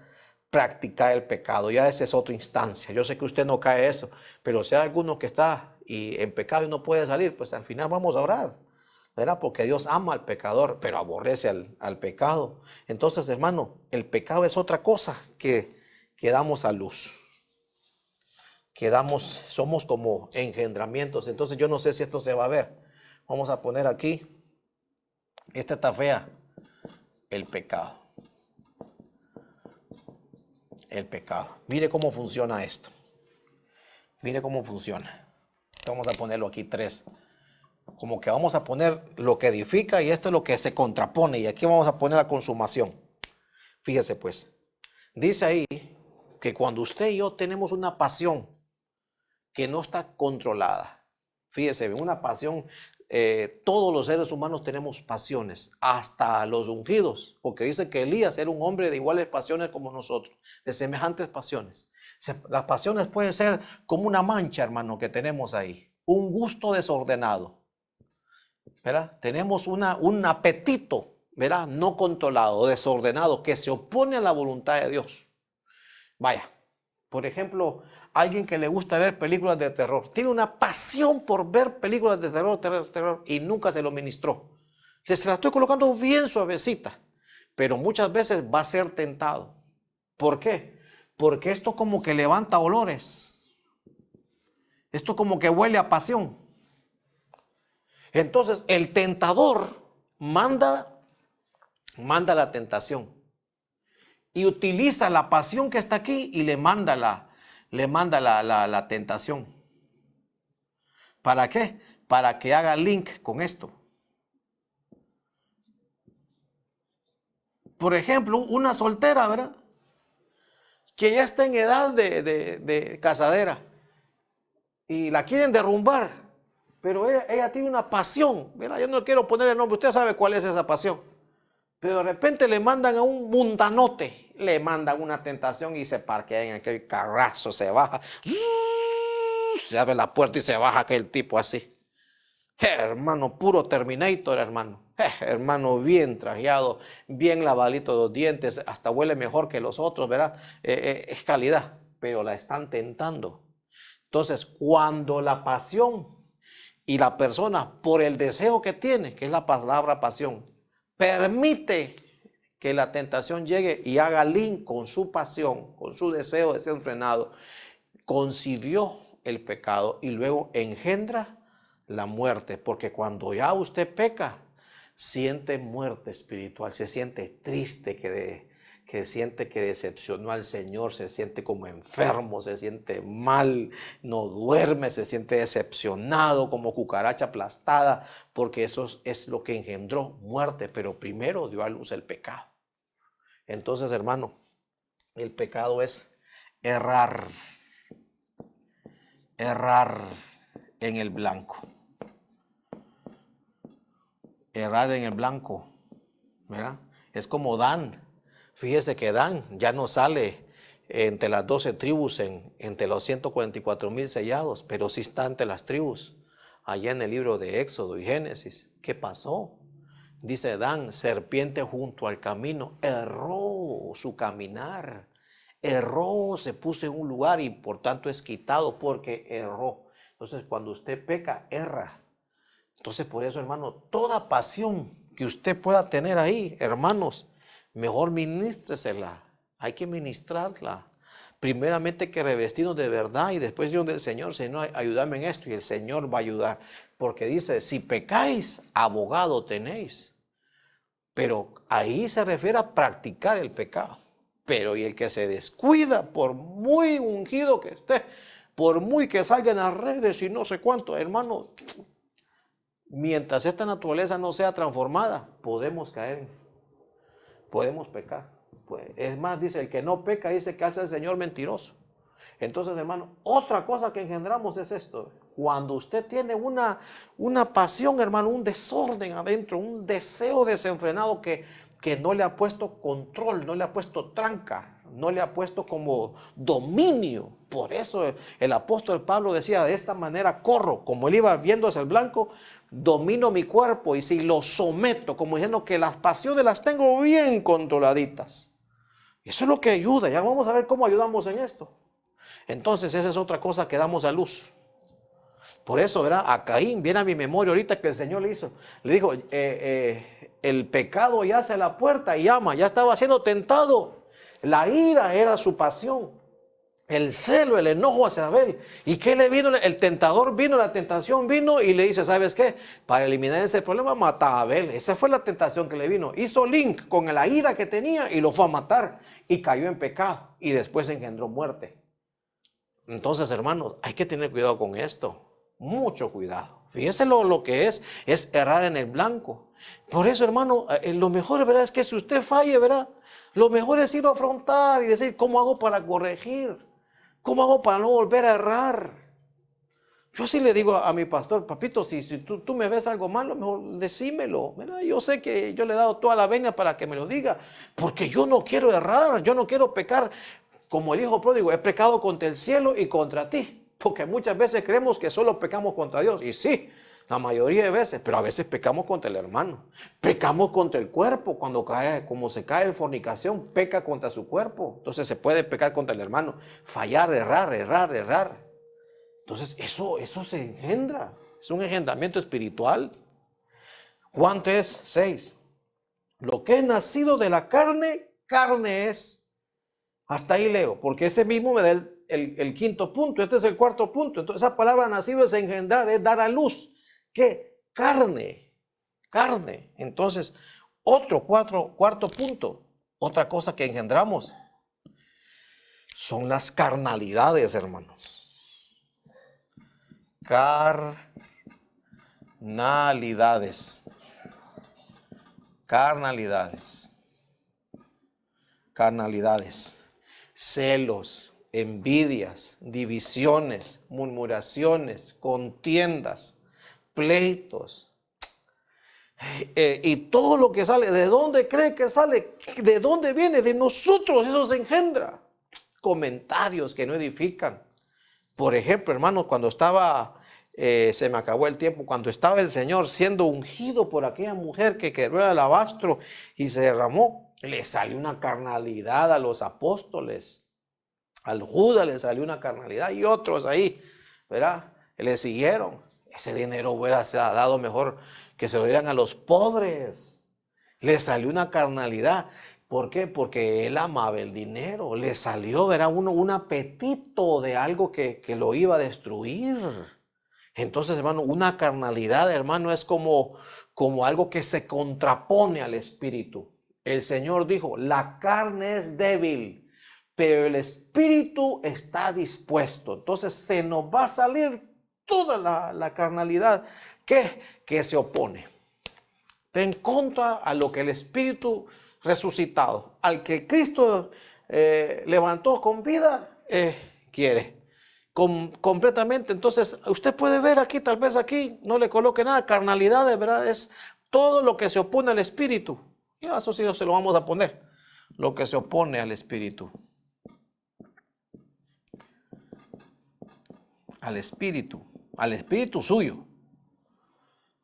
practicar el pecado. Ya esa es otra instancia. Yo sé que usted no cae eso, pero si hay alguno que está en pecado y no puede salir, pues al final vamos a orar, ¿verdad? Porque Dios ama al pecador, pero aborrece al pecado. Entonces, hermano, el pecado es otra cosa que damos a luz. Somos como engendramientos. Entonces yo no sé si esto se va a ver. Vamos a poner aquí, esta está fea, el pecado. El pecado. Mire cómo funciona esto. Mire cómo funciona. Vamos a ponerlo aquí 3. Como que vamos a poner lo que edifica y esto es lo que se contrapone. Y aquí vamos a poner la consumación. Fíjese pues. Dice ahí que cuando usted y yo tenemos una pasión que no está controlada. Fíjese, una pasión, todos los seres humanos tenemos pasiones, hasta los ungidos, porque dice que Elías era un hombre de iguales pasiones como nosotros, de semejantes pasiones. Las pasiones pueden ser como una mancha, hermano, que tenemos ahí, un gusto desordenado, ¿verdad? Tenemos un apetito, ¿verdad? No controlado, desordenado, que se opone a la voluntad de Dios. Vaya, por ejemplo, alguien que le gusta ver películas de terror, tiene una pasión por ver películas de terror, y nunca se lo ministró. Se la estoy colocando bien suavecita, pero muchas veces va a ser tentado. ¿Por qué? Porque esto como que levanta olores. Esto como que huele a pasión. Entonces el tentador manda la tentación y utiliza la pasión que está aquí y le manda la tentación. ¿Para qué? Para que haga link con esto. Por ejemplo, una soltera, ¿verdad? Que ya está en edad de casadera y la quieren derrumbar, pero ella tiene una pasión. Mira, yo no quiero poner el nombre, usted sabe cuál es esa pasión. Pero de repente le mandan a un mundanote, le mandan una tentación y se parquea en aquel carrazo, se baja, se abre la puerta y se baja aquel tipo así. Hermano, puro Terminator, hermano. Hermano, bien trajeado, bien lavadito los dientes, hasta huele mejor que los otros, ¿verdad? Es calidad, pero la están tentando. Entonces, cuando la pasión y la persona, por el deseo que tiene, que es la palabra pasión, permite que la tentación llegue y haga link con su pasión, con su deseo desenfrenado, concibió el pecado y luego engendra la muerte, porque cuando ya usted peca, siente muerte espiritual, se siente triste, que siente que decepcionó al Señor, se siente como enfermo, se siente mal, no duerme, se siente decepcionado, como cucaracha aplastada, porque eso es lo que engendró muerte, pero primero dio a luz el pecado. Entonces, hermano, el pecado es errar en el blanco. Errar en el blanco, ¿verdad? Es como Dan. Fíjese que Dan ya no sale entre las 12 tribus, entre los 144,000 sellados, pero sí está entre las tribus, allá en el libro de Éxodo y Génesis. ¿Qué pasó? Dice Dan, serpiente junto al camino, erró su caminar, erró, se puso en un lugar y por tanto es quitado porque erró. Entonces cuando usted peca, erra. Entonces por eso, hermano, toda pasión que usted pueda tener ahí, hermanos, mejor ministresela, hay que ministrarla. Primeramente que revestirnos de verdad y después Dios del Señor, Señor, ayúdame en esto y el Señor va a ayudar. Porque dice, si pecáis, abogado tenéis. Pero ahí se refiere a practicar el pecado. Pero y el que se descuida, por muy ungido que esté, por muy que salga en las redes y no sé cuánto, hermano, mientras esta naturaleza no sea transformada, podemos caer, podemos pecar. Es más, dice, el que no peca dice que hace el Señor mentiroso. Entonces, hermano, otra cosa que engendramos es esto. Cuando usted tiene una pasión, hermano, un desorden adentro, un deseo desenfrenado que no le ha puesto control, no le ha puesto tranca, no le ha puesto como dominio. Por eso el apóstol Pablo decía, de esta manera corro, como él iba viendo hacia el blanco, domino mi cuerpo y si lo someto, como diciendo que las pasiones las tengo bien controladitas. Eso es lo que ayuda. Ya vamos a ver cómo ayudamos en esto. Entonces esa es otra cosa que damos a luz. Por eso, ¿verdad? A Caín viene a mi memoria ahorita que el Señor le hizo. Le dijo, el pecado yace a la puerta y llama. Ya estaba siendo tentado. La ira era su pasión. El celo, el enojo hacia Abel. ¿Y qué le vino? El tentador vino, la tentación vino y le dice, ¿sabes qué? Para eliminar ese problema, mata a Abel. Esa fue la tentación que le vino. Hizo link con la ira que tenía y lo fue a matar. Y cayó en pecado. Y después engendró muerte. Entonces, hermanos, hay que tener cuidado con esto. Mucho cuidado. Fíjese lo que es errar en el blanco. Por eso, hermano, lo mejor, ¿verdad? Es que si usted falle, ¿verdad? Lo mejor es ir a afrontar y decir, ¿cómo hago para corregir? ¿Cómo hago para no volver a errar? Yo sí le digo a mi pastor, papito, si tú me ves algo malo, mejor decímelo. ¿Verdad? Yo sé que yo le he dado toda la venia para que me lo diga, porque yo no quiero errar, yo no quiero pecar. Como el hijo pródigo, he pecado contra el cielo y contra ti. Porque muchas veces creemos que solo pecamos contra Dios. Y sí, la mayoría de veces, pero a veces pecamos contra el hermano. Pecamos contra el cuerpo. Como se cae en fornicación, peca contra su cuerpo. Entonces se puede pecar contra el hermano. Fallar, errar. Entonces eso se engendra. Es un engendramiento espiritual. Juan 3:6. Lo que es nacido de la carne, carne es. Hasta ahí leo, porque ese mismo me da el quinto punto. Este es el cuarto punto. Entonces esa palabra nacido es engendrar, es dar a luz. ¿Qué? Carne. Entonces, cuarto punto, otra cosa que engendramos son las carnalidades, hermanos. Carnalidades. Celos, envidias, divisiones, murmuraciones, contiendas, pleitos. Y todo lo que sale, ¿de dónde cree que sale? ¿De dónde viene? De nosotros, eso se engendra. Comentarios que no edifican. Por ejemplo, hermanos, cuando estaba, se me acabó el tiempo, cuando estaba el Señor siendo ungido por aquella mujer que quebró el alabastro y se derramó, le salió una carnalidad a los apóstoles. Al Judas le salió una carnalidad y otros ahí, ¿verdad? Le siguieron. Ese dinero hubiera dado mejor que se lo dieran a los pobres. Le salió una carnalidad. ¿Por qué? Porque él amaba el dinero. Le salió, ¿verdad? Un apetito de algo que lo iba a destruir. Entonces, hermano, una carnalidad, hermano, es como algo que se contrapone al espíritu. El Señor dijo, la carne es débil, pero el espíritu está dispuesto. Entonces se nos va a salir toda la carnalidad que se opone. Está en contra a lo que el espíritu resucitado, al que Cristo levantó con vida, quiere. Completamente. Entonces usted puede ver aquí, tal vez aquí no le coloque nada, carnalidad, de verdad, es todo lo que se opone al espíritu. Y eso sí se lo vamos a poner, lo que se opone al espíritu. Al espíritu suyo,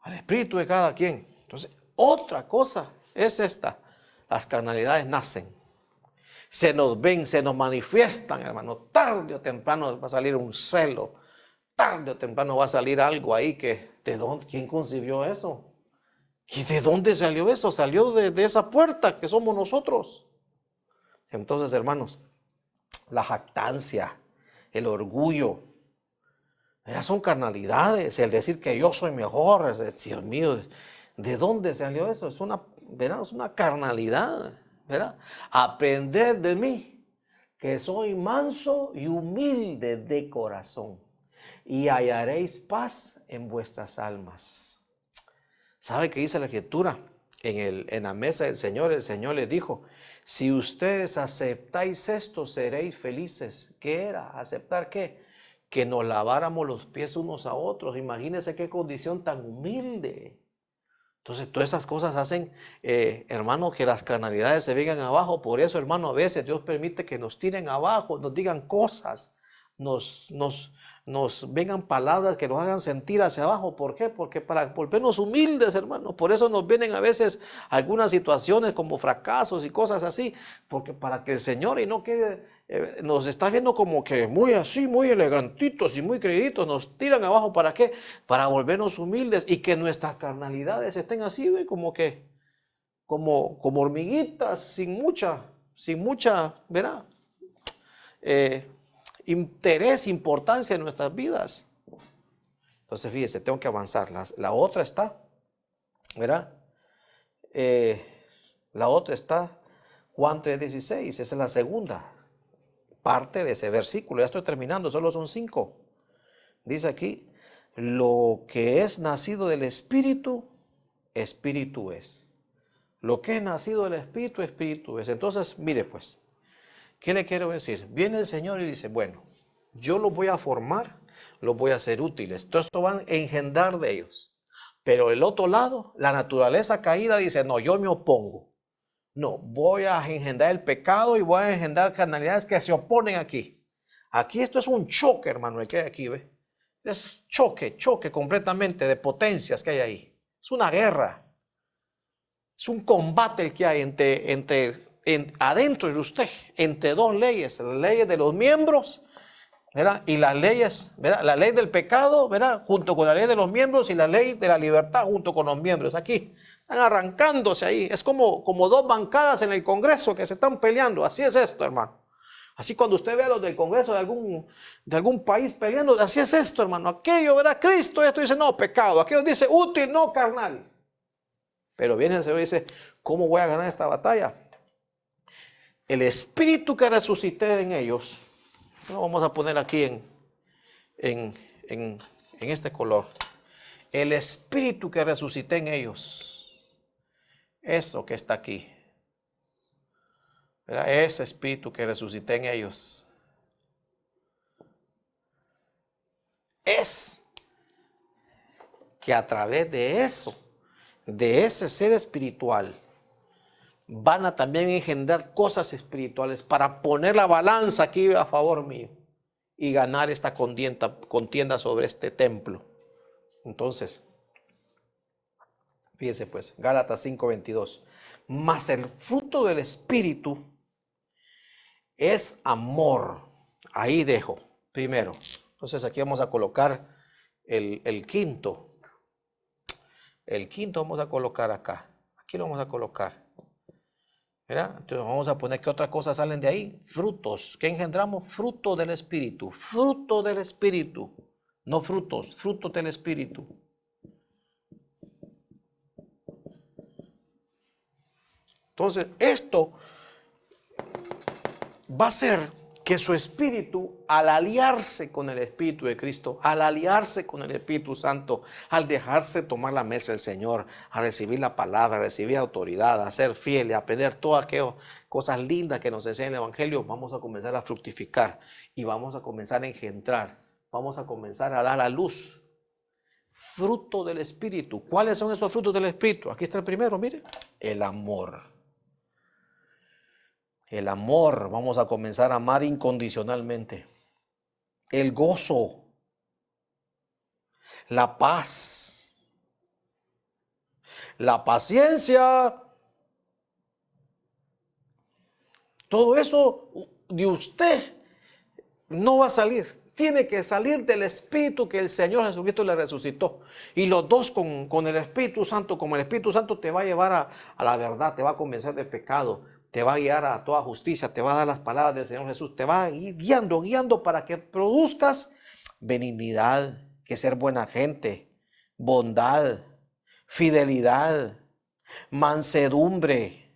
al espíritu de cada quien. Entonces, otra cosa es esta, las carnalidades nacen, se nos ven, se nos manifiestan, hermano, tarde o temprano va a salir un celo, tarde o temprano va a salir algo ahí que, ¿de dónde? ¿Quién concibió eso? ¿Y de dónde salió eso? Salió de esa puerta que somos nosotros. Entonces, hermanos, la jactancia, el orgullo, son carnalidades. El decir que yo soy mejor, Dios mío, ¿de dónde salió eso? Es una carnalidad, ¿verdad? Aprended de mí, que soy manso y humilde de corazón, y hallaréis paz en vuestras almas. ¿Sabe qué dice la Escritura? En la mesa del Señor, el Señor les dijo, si ustedes aceptáis esto, seréis felices. ¿Qué era? ¿Aceptar qué? Que nos laváramos los pies unos a otros. Imagínense qué condición tan humilde. Entonces, todas esas cosas hacen, hermano, que las carnalidades se vengan abajo. Por eso, hermano, a veces Dios permite que nos tiren abajo, nos digan cosas nos vengan palabras que nos hagan sentir hacia abajo. ¿Por qué? Porque para volvernos humildes, hermanos. Por eso nos vienen a veces algunas situaciones como fracasos y cosas así. Porque para que el Señor y no quede, nos está viendo como que muy así, muy elegantitos y muy creíditos, nos tiran abajo. ¿Para qué? Para volvernos humildes y que nuestras carnalidades estén así, ¿ve? Como que, como hormiguitas, sin mucha, ¿verdad? Interés, importancia en nuestras vidas. Entonces, fíjese, tengo que avanzar. La otra está, ¿verdad? La otra está, Juan 3:16, esa es la segunda parte de ese versículo. Ya estoy terminando, solo son 5. Dice aquí, lo que es nacido del Espíritu, Espíritu es. Lo que es nacido del Espíritu, Espíritu es. Entonces, mire pues, ¿qué le quiero decir? Viene el Señor y dice, bueno, yo los voy a formar, los voy a hacer útiles. Todo esto van a engendrar de ellos. Pero el otro lado, la naturaleza caída dice, no, yo me opongo. No, voy a engendrar el pecado y voy a engendrar carnalidades que se oponen aquí. Aquí esto es un choque, hermano, el que hay aquí, ¿ve? Es choque completamente de potencias que hay ahí. Es una guerra. Es un combate el que hay adentro de usted, entre dos leyes, las leyes de los miembros, ¿verdad? Y las leyes, ¿verdad? La ley del pecado, ¿verdad? Junto con la ley de los miembros y la ley de la libertad junto con los miembros. Aquí están arrancándose ahí. Es como dos bancadas en el Congreso que se están peleando. Así es esto, hermano. Así cuando usted ve a los del Congreso de algún país peleando, así es esto, hermano. Aquello, ¿verdad? Cristo, esto dice no, pecado. Aquello dice útil, no carnal. Pero viene el Señor y dice, ¿cómo voy a ganar esta batalla? El espíritu que resucité en ellos, lo vamos a poner aquí en este color. El espíritu que resucité en ellos, eso que está aquí, ¿verdad? Ese espíritu que resucité en ellos, es que a través de eso, de ese ser espiritual, van a también engendrar cosas espirituales para poner la balanza aquí a favor mío y ganar esta contienda sobre este templo. Entonces, fíjense pues, Gálatas 5:22. Mas el fruto del Espíritu es amor. Ahí dejo, primero. Entonces aquí vamos a colocar el quinto. El quinto vamos a colocar acá. Aquí lo vamos a colocar. ¿Verdad? Entonces vamos a poner que otras cosas salen de ahí. Frutos. ¿Qué engendramos? Fruto del Espíritu. Fruto del Espíritu. No frutos, frutos del Espíritu. Entonces esto va a ser que su espíritu, al aliarse con el Espíritu de Cristo, al aliarse con el Espíritu Santo, al dejarse tomar la mesa del Señor, a recibir la palabra, a recibir autoridad, a ser fiel, a aprender todas aquellas cosas lindas que nos enseña el Evangelio, vamos a comenzar a fructificar y vamos a comenzar a engendrar, vamos a comenzar a dar a luz. Fruto del Espíritu. ¿Cuáles son esos frutos del Espíritu? Aquí está el primero, mire. El amor. El amor, vamos a comenzar a amar incondicionalmente. El gozo, la paz, la paciencia. Todo eso de usted no va a salir. Tiene que salir del Espíritu que el Señor Jesucristo le resucitó. Y los dos con el Espíritu Santo, como el Espíritu Santo te va a llevar a la verdad, te va a convencer del pecado, te va a guiar a toda justicia, te va a dar las palabras del Señor Jesús, te va a ir guiando para que produzcas benignidad, que ser buena gente, bondad, fidelidad, mansedumbre,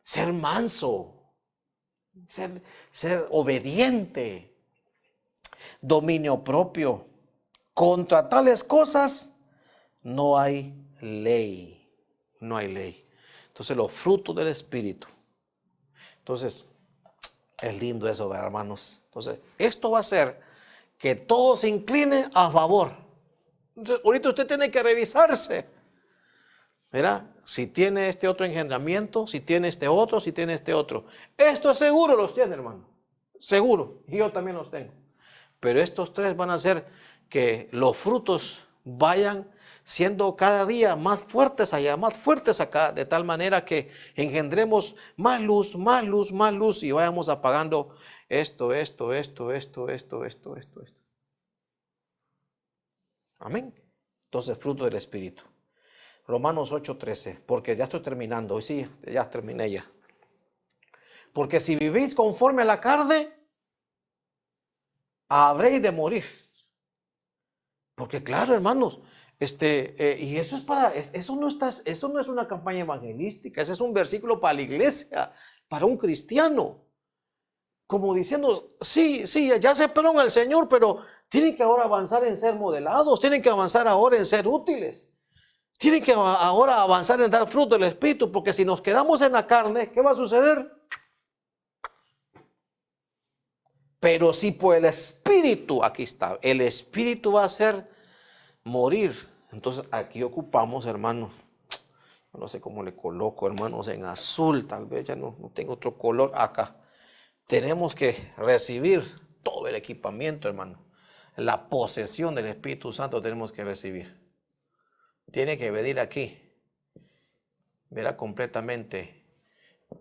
ser manso, ser obediente, dominio propio. Contra tales cosas no hay ley, no hay ley. Entonces los frutos del Espíritu. Entonces, es lindo eso, ¿verdad, hermanos? Entonces, esto va a hacer que todo se incline a favor. Entonces, ahorita usted tiene que revisarse. ¿Verdad? Si tiene este otro engendramiento, si tiene este otro, si tiene este otro. Esto seguro los tiene, hermano. Seguro. Y yo también los tengo. Pero estos tres van a hacer que los frutos vayan siendo cada día más fuertes allá, más fuertes acá, de tal manera que engendremos más luz, más luz, más luz y vayamos apagando esto. Amén. Entonces, fruto del Espíritu. Romanos 8:13, porque ya estoy terminando, hoy sí, ya terminé ya. Porque si vivís conforme a la carne, habréis de morir. Porque claro, hermanos, y eso es eso no es una campaña evangelística, ese es un versículo para la iglesia, para un cristiano. Como diciendo, sí, ya aceptaron al Señor, pero tienen que ahora avanzar en ser modelados, tienen que avanzar ahora en ser útiles. Tienen que ahora avanzar en dar fruto del Espíritu, porque si nos quedamos en la carne, ¿qué va a suceder? Pero si por el Espíritu, aquí está, el Espíritu va a hacer morir. Entonces aquí ocupamos, hermanos, no sé cómo le coloco, hermanos, en azul, tal vez ya no tengo otro color acá. Tenemos que recibir todo el equipamiento, hermano. La posesión del Espíritu Santo tenemos que recibir. Tiene que venir aquí. Verá completamente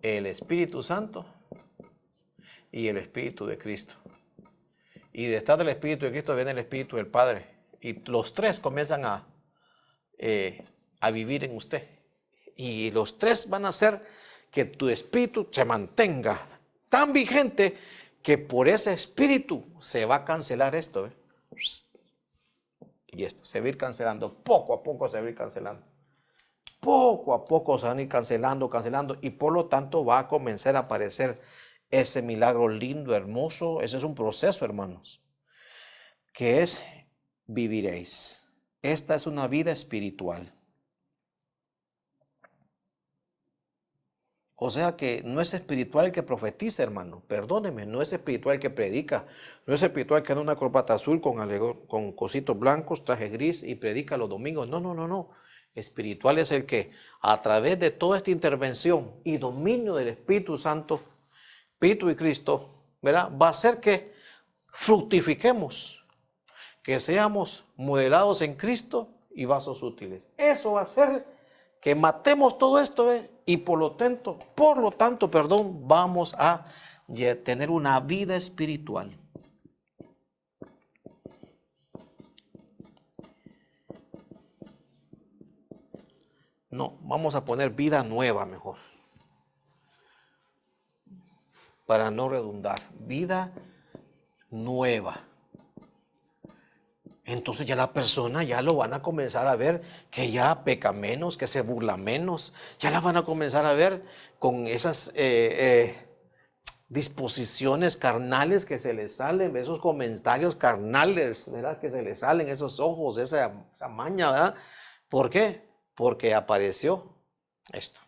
el Espíritu Santo y el Espíritu de Cristo. Y detrás del Espíritu de Cristo viene el Espíritu del Padre. Y los tres comienzan a vivir en usted. Y los tres van a hacer que tu espíritu se mantenga tan vigente que por ese espíritu se va a cancelar esto. Y esto se va a ir cancelando. Poco a poco se va a ir cancelando. Poco a poco se van a ir cancelando. Y por lo tanto va a comenzar a aparecer ese milagro lindo, hermoso. Ese es un proceso, hermanos, que es viviréis. Esta es una vida espiritual. O sea que no es espiritual el que profetiza, hermano. Perdóneme, no es espiritual el que predica. No es espiritual el que anda una corbata azul con cositos blancos, traje gris y predica los domingos. No. Espiritual es el que a través de toda esta intervención y dominio del Espíritu Santo, Espíritu y Cristo, ¿verdad? Va a hacer que fructifiquemos, que seamos modelados en Cristo y vasos útiles. Eso va a hacer que matemos todo esto, y por lo tanto, vamos a tener una vida espiritual. No, vamos a poner vida nueva mejor. Para no redundar, vida nueva. Entonces ya la persona ya lo van a comenzar a ver que ya peca menos, que se burla menos. Ya la van a comenzar a ver con esas disposiciones carnales que se les salen, esos comentarios carnales, ¿verdad? Que se les salen, esos ojos, esa maña, ¿verdad? ¿Por qué? Porque apareció esto.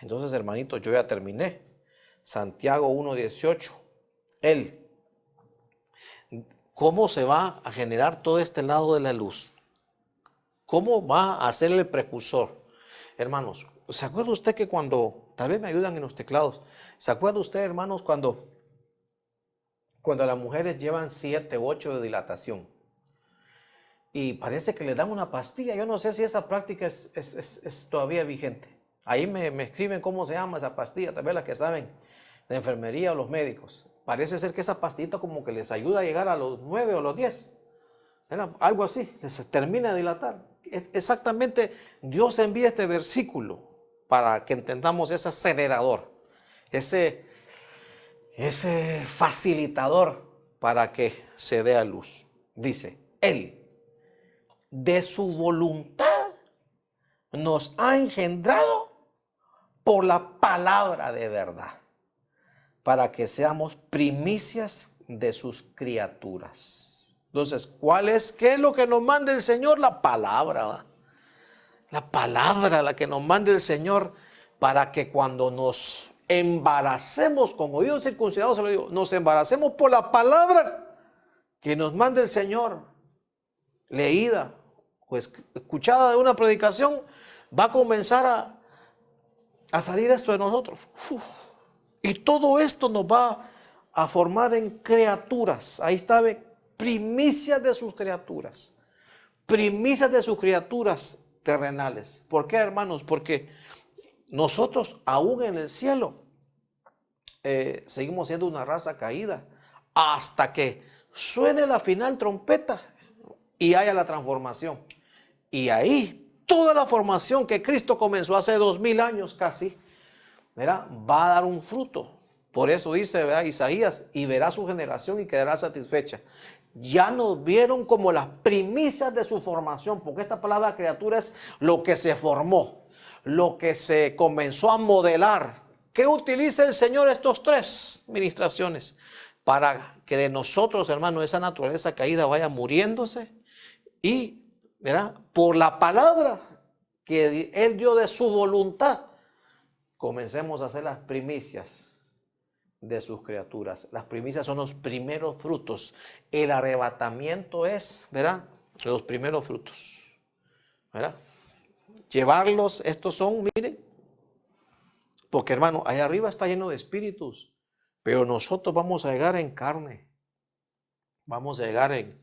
Entonces, hermanito, yo ya terminé. Santiago 1:18. ¿Cómo se va a generar todo este lado de la luz? ¿Cómo va a ser el precursor? Hermanos, ¿se acuerda usted que cuando, tal vez me ayudan en los teclados, ¿se acuerda usted, hermanos, cuando las mujeres llevan 7 u 8 de dilatación? Y parece que le dan una pastilla. Yo no sé si esa práctica es todavía vigente. Ahí me escriben cómo se llama esa pastilla, tal vez las que saben de enfermería o los médicos. Parece ser que esa pastillita como que les ayuda a llegar a los 9 o los 10. Algo así, les termina de dilatar. Exactamente, Dios envía este versículo para que entendamos ese acelerador, ese facilitador para que se dé a luz. Dice, Él, de su voluntad, nos ha engendrado por la palabra de verdad, para que seamos primicias de sus criaturas. Entonces, ¿qué es lo que nos manda el Señor? La palabra, ¿verdad? La palabra, la que nos manda el Señor, para que cuando nos embaracemos, con oídos circuncidados, se lo digo, nos embaracemos por la palabra que nos manda el Señor, leída o escuchada de una predicación, va a comenzar a salir esto de nosotros. Y todo esto nos va a formar en criaturas. Ahí está, ve, primicias de sus criaturas. Primicias de sus criaturas terrenales. ¿Por qué, hermanos? Porque nosotros aún en el cielo seguimos siendo una raza caída hasta que suene la final trompeta y haya la transformación. Y ahí toda la formación que Cristo comenzó hace 2000 años casi, ¿verdad?, va a dar un fruto. Por eso dice, ¿verdad?, Isaías, y verá su generación y quedará satisfecha. Ya nos vieron como las primicias de su formación, porque esta palabra criatura es lo que se formó, lo que se comenzó a modelar. ¿Qué utiliza el Señor estos 3 ministraciones? Para que de nosotros, hermano, esa naturaleza caída vaya muriéndose y, ¿verdad?, por la palabra que Él dio de su voluntad, comencemos a hacer las primicias de sus criaturas. Las primicias son los primeros frutos. El arrebatamiento es, ¿verdad?, los primeros frutos, ¿verdad? Llevarlos, estos son, miren, porque, hermano, allá arriba está lleno de espíritus, pero nosotros vamos a llegar en carne, vamos a llegar en,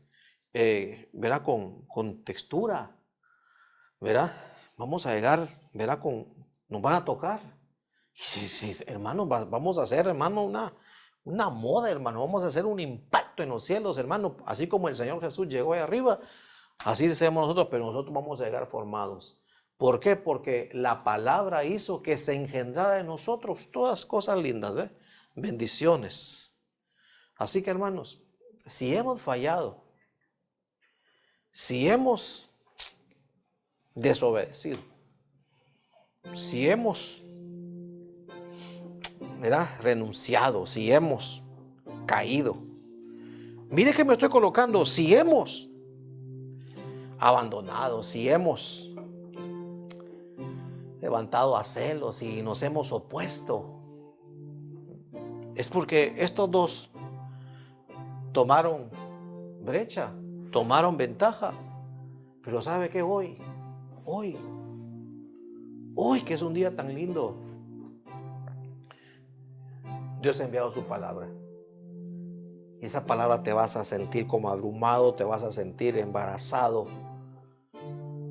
¿verdad?, con textura, ¿verdad? Vamos a llegar, ¿verdad?, nos van a tocar. Sí, hermano, vamos a hacer, hermano, una moda, hermano. Vamos a hacer un impacto en los cielos, hermano. Así como el Señor Jesús llegó ahí arriba, así seremos nosotros, pero nosotros vamos a llegar formados. ¿Por qué? Porque la palabra hizo que se engendrara en nosotros todas cosas lindas, ¿ve? Bendiciones. Así que, hermanos, si hemos fallado, si hemos desobedecido, si hemos, ¿verdad?, renunciado, si hemos caído, mire que me estoy colocando, si hemos abandonado, si hemos levantado a celos, si nos hemos opuesto, es porque estos 2 tomaron brecha, tomaron ventaja. Pero ¿sabe qué? Hoy que es un día tan lindo, Dios ha enviado su palabra. Y esa palabra te vas a sentir como abrumado, te vas a sentir embarazado.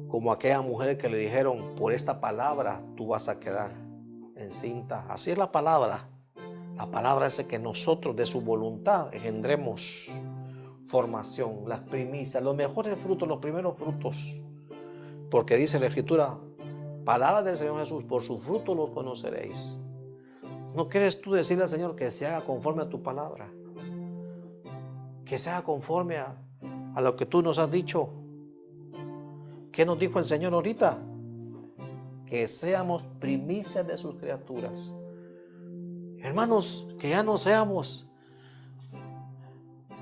Como aquella mujer que le dijeron, por esta palabra tú vas a quedar encinta. Así es la palabra. La palabra es que nosotros de su voluntad engendremos formación, las primicias, los mejores frutos, los primeros frutos. Porque dice la Escritura, palabra del Señor Jesús, por sus frutos los conoceréis. ¿No quieres tú decirle al Señor que se haga conforme a tu palabra? Que se haga conforme a lo que tú nos has dicho. ¿Qué nos dijo el Señor ahorita? Que seamos primicias de sus criaturas. Hermanos, que ya no seamos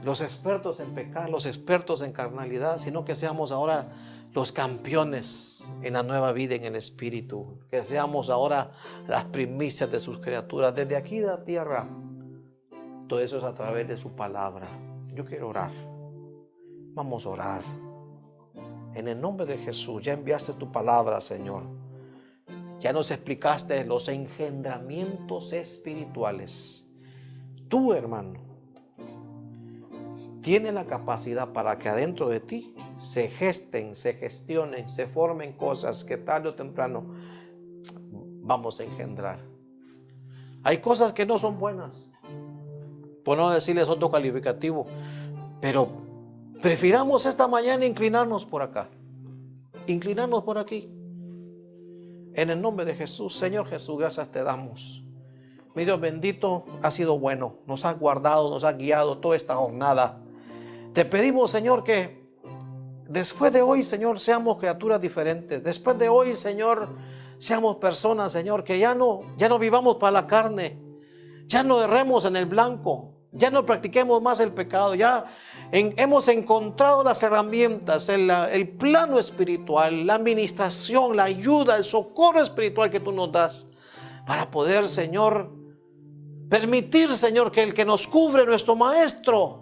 los expertos en pecar, los expertos en carnalidad, sino que seamos ahora los campeones en la nueva vida en el Espíritu. Que seamos ahora las primicias de sus criaturas desde aquí de la tierra. Todo eso es a través de su palabra. Yo quiero orar. Vamos a orar. En el nombre de Jesús, ya enviaste tu palabra, Señor. Ya nos explicaste los engendramientos espirituales. Tú, hermano, tienes la capacidad para que adentro de ti se gesten, se gestionen, se formen cosas que tarde o temprano vamos a engendrar. Hay cosas que no son buenas, por no decirles otro calificativo, pero prefiramos esta mañana inclinarnos por acá, inclinarnos por aquí. En el nombre de Jesús, Señor Jesús, gracias te damos. Mi Dios bendito, ha sido bueno, nos has guardado, nos has guiado toda esta jornada. Te pedimos, Señor, que después de hoy, Señor, seamos criaturas diferentes. Después de hoy, Señor, seamos personas, Señor, que ya no vivamos para la carne, ya no erremos en el blanco, ya no practiquemos más el pecado, hemos encontrado las herramientas, el plano espiritual, la administración, la ayuda, el socorro espiritual que tú nos das para poder, Señor, permitir, Señor, que el que nos cubre, nuestro Maestro,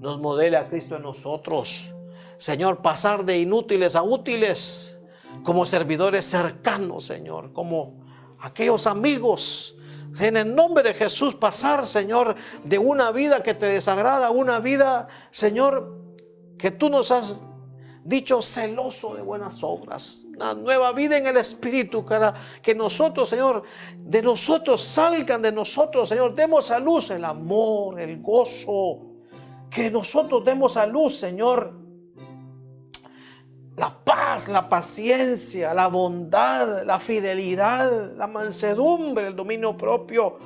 nos modele a Cristo en nosotros. Señor, pasar de inútiles a útiles, como servidores cercanos, Señor, como aquellos amigos En el nombre de Jesús, pasar, Señor, de una vida que te desagrada a una vida, Señor, que tú nos has dicho celoso de buenas obras. Una nueva vida en el Espíritu, para que nosotros, Señor, de nosotros salgan de nosotros, Señor, demos a luz el amor, el gozo. Que nosotros demos a luz, Señor, la paz, la paciencia, la bondad, la fidelidad, la mansedumbre, el dominio propio.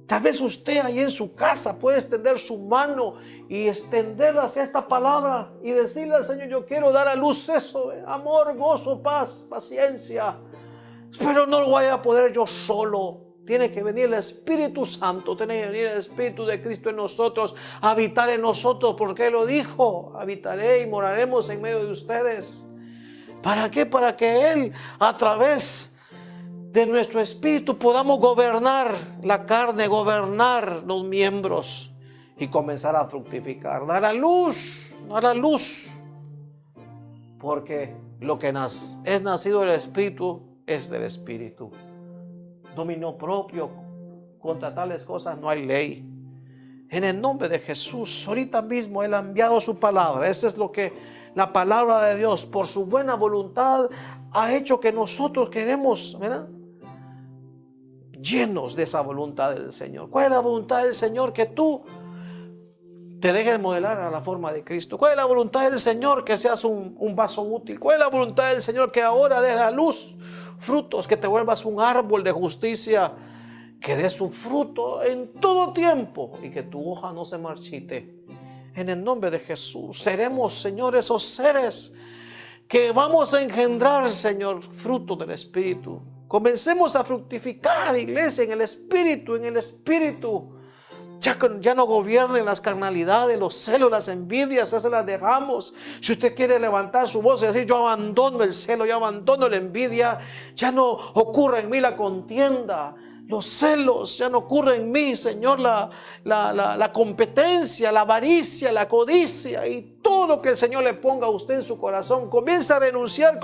Tal vez usted ahí en su casa puede extender su mano y extenderla hacia esta palabra y decirle al Señor: yo quiero dar a luz eso, amor, gozo, paz, paciencia. Pero no lo voy a poder yo solo. Tiene que venir el Espíritu Santo, tiene que venir el Espíritu de Cristo en nosotros, habitar en nosotros, porque Él lo dijo: habitaré y moraremos en medio de ustedes. ¿Para qué? Para que Él, a través de nuestro espíritu, podamos gobernar la carne, gobernar los miembros y comenzar a fructificar, dar a luz, porque lo que es nacido del Espíritu es del Espíritu. Dominio propio, contra tales cosas no hay ley. En el nombre de Jesús, ahorita mismo Él ha enviado su palabra. Eso es lo que la palabra de Dios, por su buena voluntad, ha hecho que nosotros queremos, ¿verdad?, llenos de esa voluntad del Señor. ¿Cuál es la voluntad del Señor? Que tú te dejes modelar a la forma de Cristo. ¿Cuál es la voluntad del Señor? Que seas un vaso útil. ¿Cuál es la voluntad del Señor? Que ahora des la luz, frutos, que te vuelvas un árbol de justicia, que des su fruto en todo tiempo y que tu hoja no se marchite. En el nombre de Jesús seremos, Señor, esos seres que vamos a engendrar, Señor, fruto del Espíritu. Comencemos a fructificar, iglesia, en el Espíritu, en el Espíritu. Ya no gobiernen las carnalidades, los celos, las envidias, esas las dejamos. Si usted quiere levantar su voz y decir: yo abandono el celo, yo abandono la envidia, ya no ocurre en mí la contienda, los celos, ya no ocurre en mí, Señor, la competencia, la avaricia, la codicia y todo lo que el Señor le ponga a usted en su corazón. Comienza a renunciar,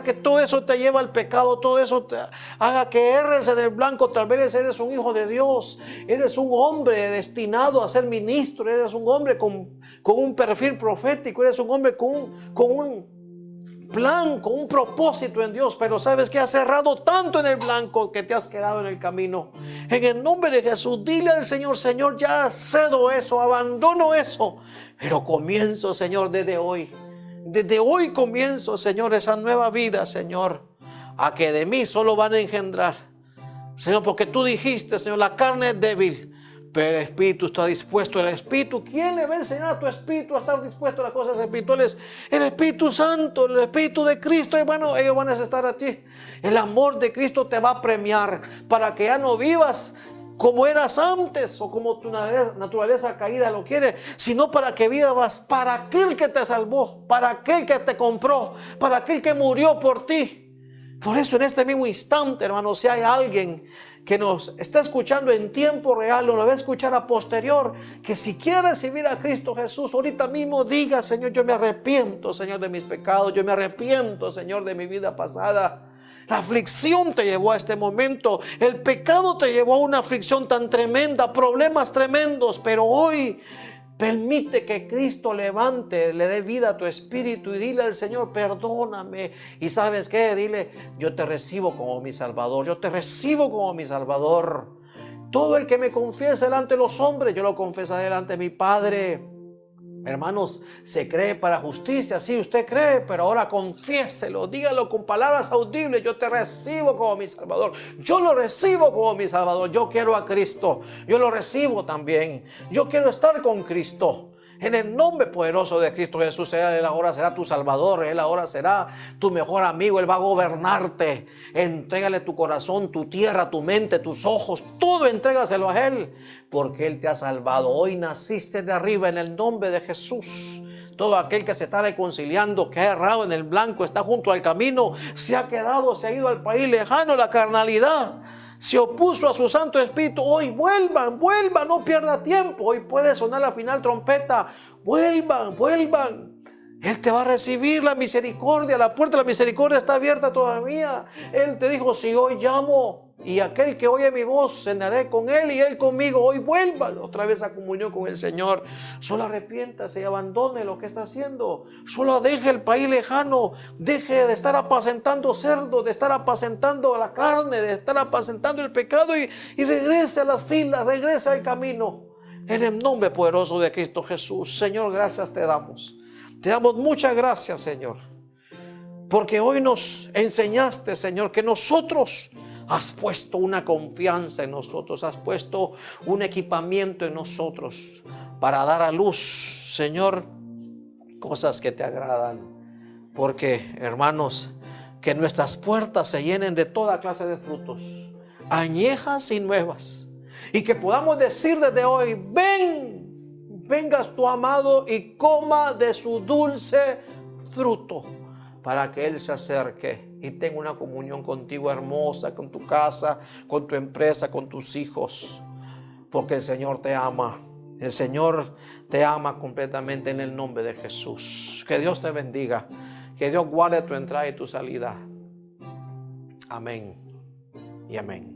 que todo eso te lleva al pecado, todo eso te haga que erres en el blanco. Tal vez eres un hijo de Dios, eres un hombre destinado a ser ministro, eres un hombre con un perfil profético, eres un hombre con un plan, con un propósito en Dios, pero sabes que has cerrado tanto en el blanco que te has quedado en el camino. En el nombre de Jesús, dile al Señor: Señor, ya cedo eso, abandono eso, pero comienzo, Señor, desde hoy comienzo, Señor, esa nueva vida, Señor, a que de mí solo van a engendrar, Señor, porque tú dijiste, Señor, la carne es débil, pero el Espíritu está dispuesto. El Espíritu, ¿quién le va a enseñar a tu Espíritu a estar dispuesto a las cosas espirituales? El Espíritu Santo, el Espíritu de Cristo. Hermano, ellos van a estar a ti. El amor de Cristo te va a premiar para que ya no vivas como eras antes o como tu naturaleza caída lo quiere, sino para que vivas para aquel que te salvó, para aquel que te compró, para aquel que murió por ti. Por eso en este mismo instante, hermano, si hay alguien que nos está escuchando en tiempo real o lo va a escuchar a posterior, que si quiere recibir a Cristo Jesús, ahorita mismo diga: Señor, yo me arrepiento, Señor, de mis pecados, yo me arrepiento, Señor, de mi vida pasada. La aflicción te llevó a este momento, el pecado te llevó a una aflicción tan tremenda, problemas tremendos, pero hoy permite que Cristo levante, le dé vida a tu espíritu y dile al Señor: perdóname. Y ¿sabes qué? Dile: yo te recibo como mi Salvador, yo te recibo como mi Salvador. Todo el que me confiese delante de los hombres, yo lo confesaré delante de mi Padre. Hermanos, se cree para justicia, sí, usted cree, pero ahora confiéselo, dígalo con palabras audibles: yo te recibo como mi Salvador, yo lo recibo como mi Salvador, yo quiero a Cristo, yo lo recibo también, yo quiero estar con Cristo. En el nombre poderoso de Cristo Jesús, Él ahora será tu Salvador, Él ahora será tu mejor amigo, Él va a gobernarte. Entrégale tu corazón, tu tierra, tu mente, tus ojos, todo entrégaselo a Él, porque Él te ha salvado. Hoy naciste de arriba en el nombre de Jesús. Todo aquel que se está reconciliando, que ha errado en el blanco, está junto al camino, se ha ido al país lejano, la carnalidad, se opuso a su Santo Espíritu. Hoy vuelvan, no pierda tiempo. Hoy puede sonar la final trompeta. Vuelvan. Él te va a recibir la misericordia. La puerta de la misericordia está abierta todavía. Él te dijo: si hoy llamo, Y aquel que oye mi voz, cenaré con él y él conmigo. Hoy vuelva otra vez a comunión con el Señor. Solo arrepiéntase y abandone lo que está haciendo. Solo deje el país lejano. Deje de estar apacentando cerdos, de estar apacentando la carne, de estar apacentando el pecado y regrese a las filas, regrese al camino. En el nombre poderoso de Cristo Jesús. Señor, gracias te damos. Te damos muchas gracias, Señor. Porque hoy nos enseñaste, Señor, que nosotros has puesto una confianza en nosotros, has puesto un equipamiento en nosotros para dar a luz, Señor, cosas que te agradan. Porque, hermanos, que nuestras puertas se llenen de toda clase de frutos, añejas y nuevas. Y que podamos decir desde hoy, vengas tu amado y coma de su dulce fruto, para que Él se acerque y tenga una comunión contigo hermosa, con tu casa, con tu empresa, con tus hijos. Porque el Señor te ama. El Señor te ama completamente en el nombre de Jesús. Que Dios te bendiga. Que Dios guarde tu entrada y tu salida. Amén y amén.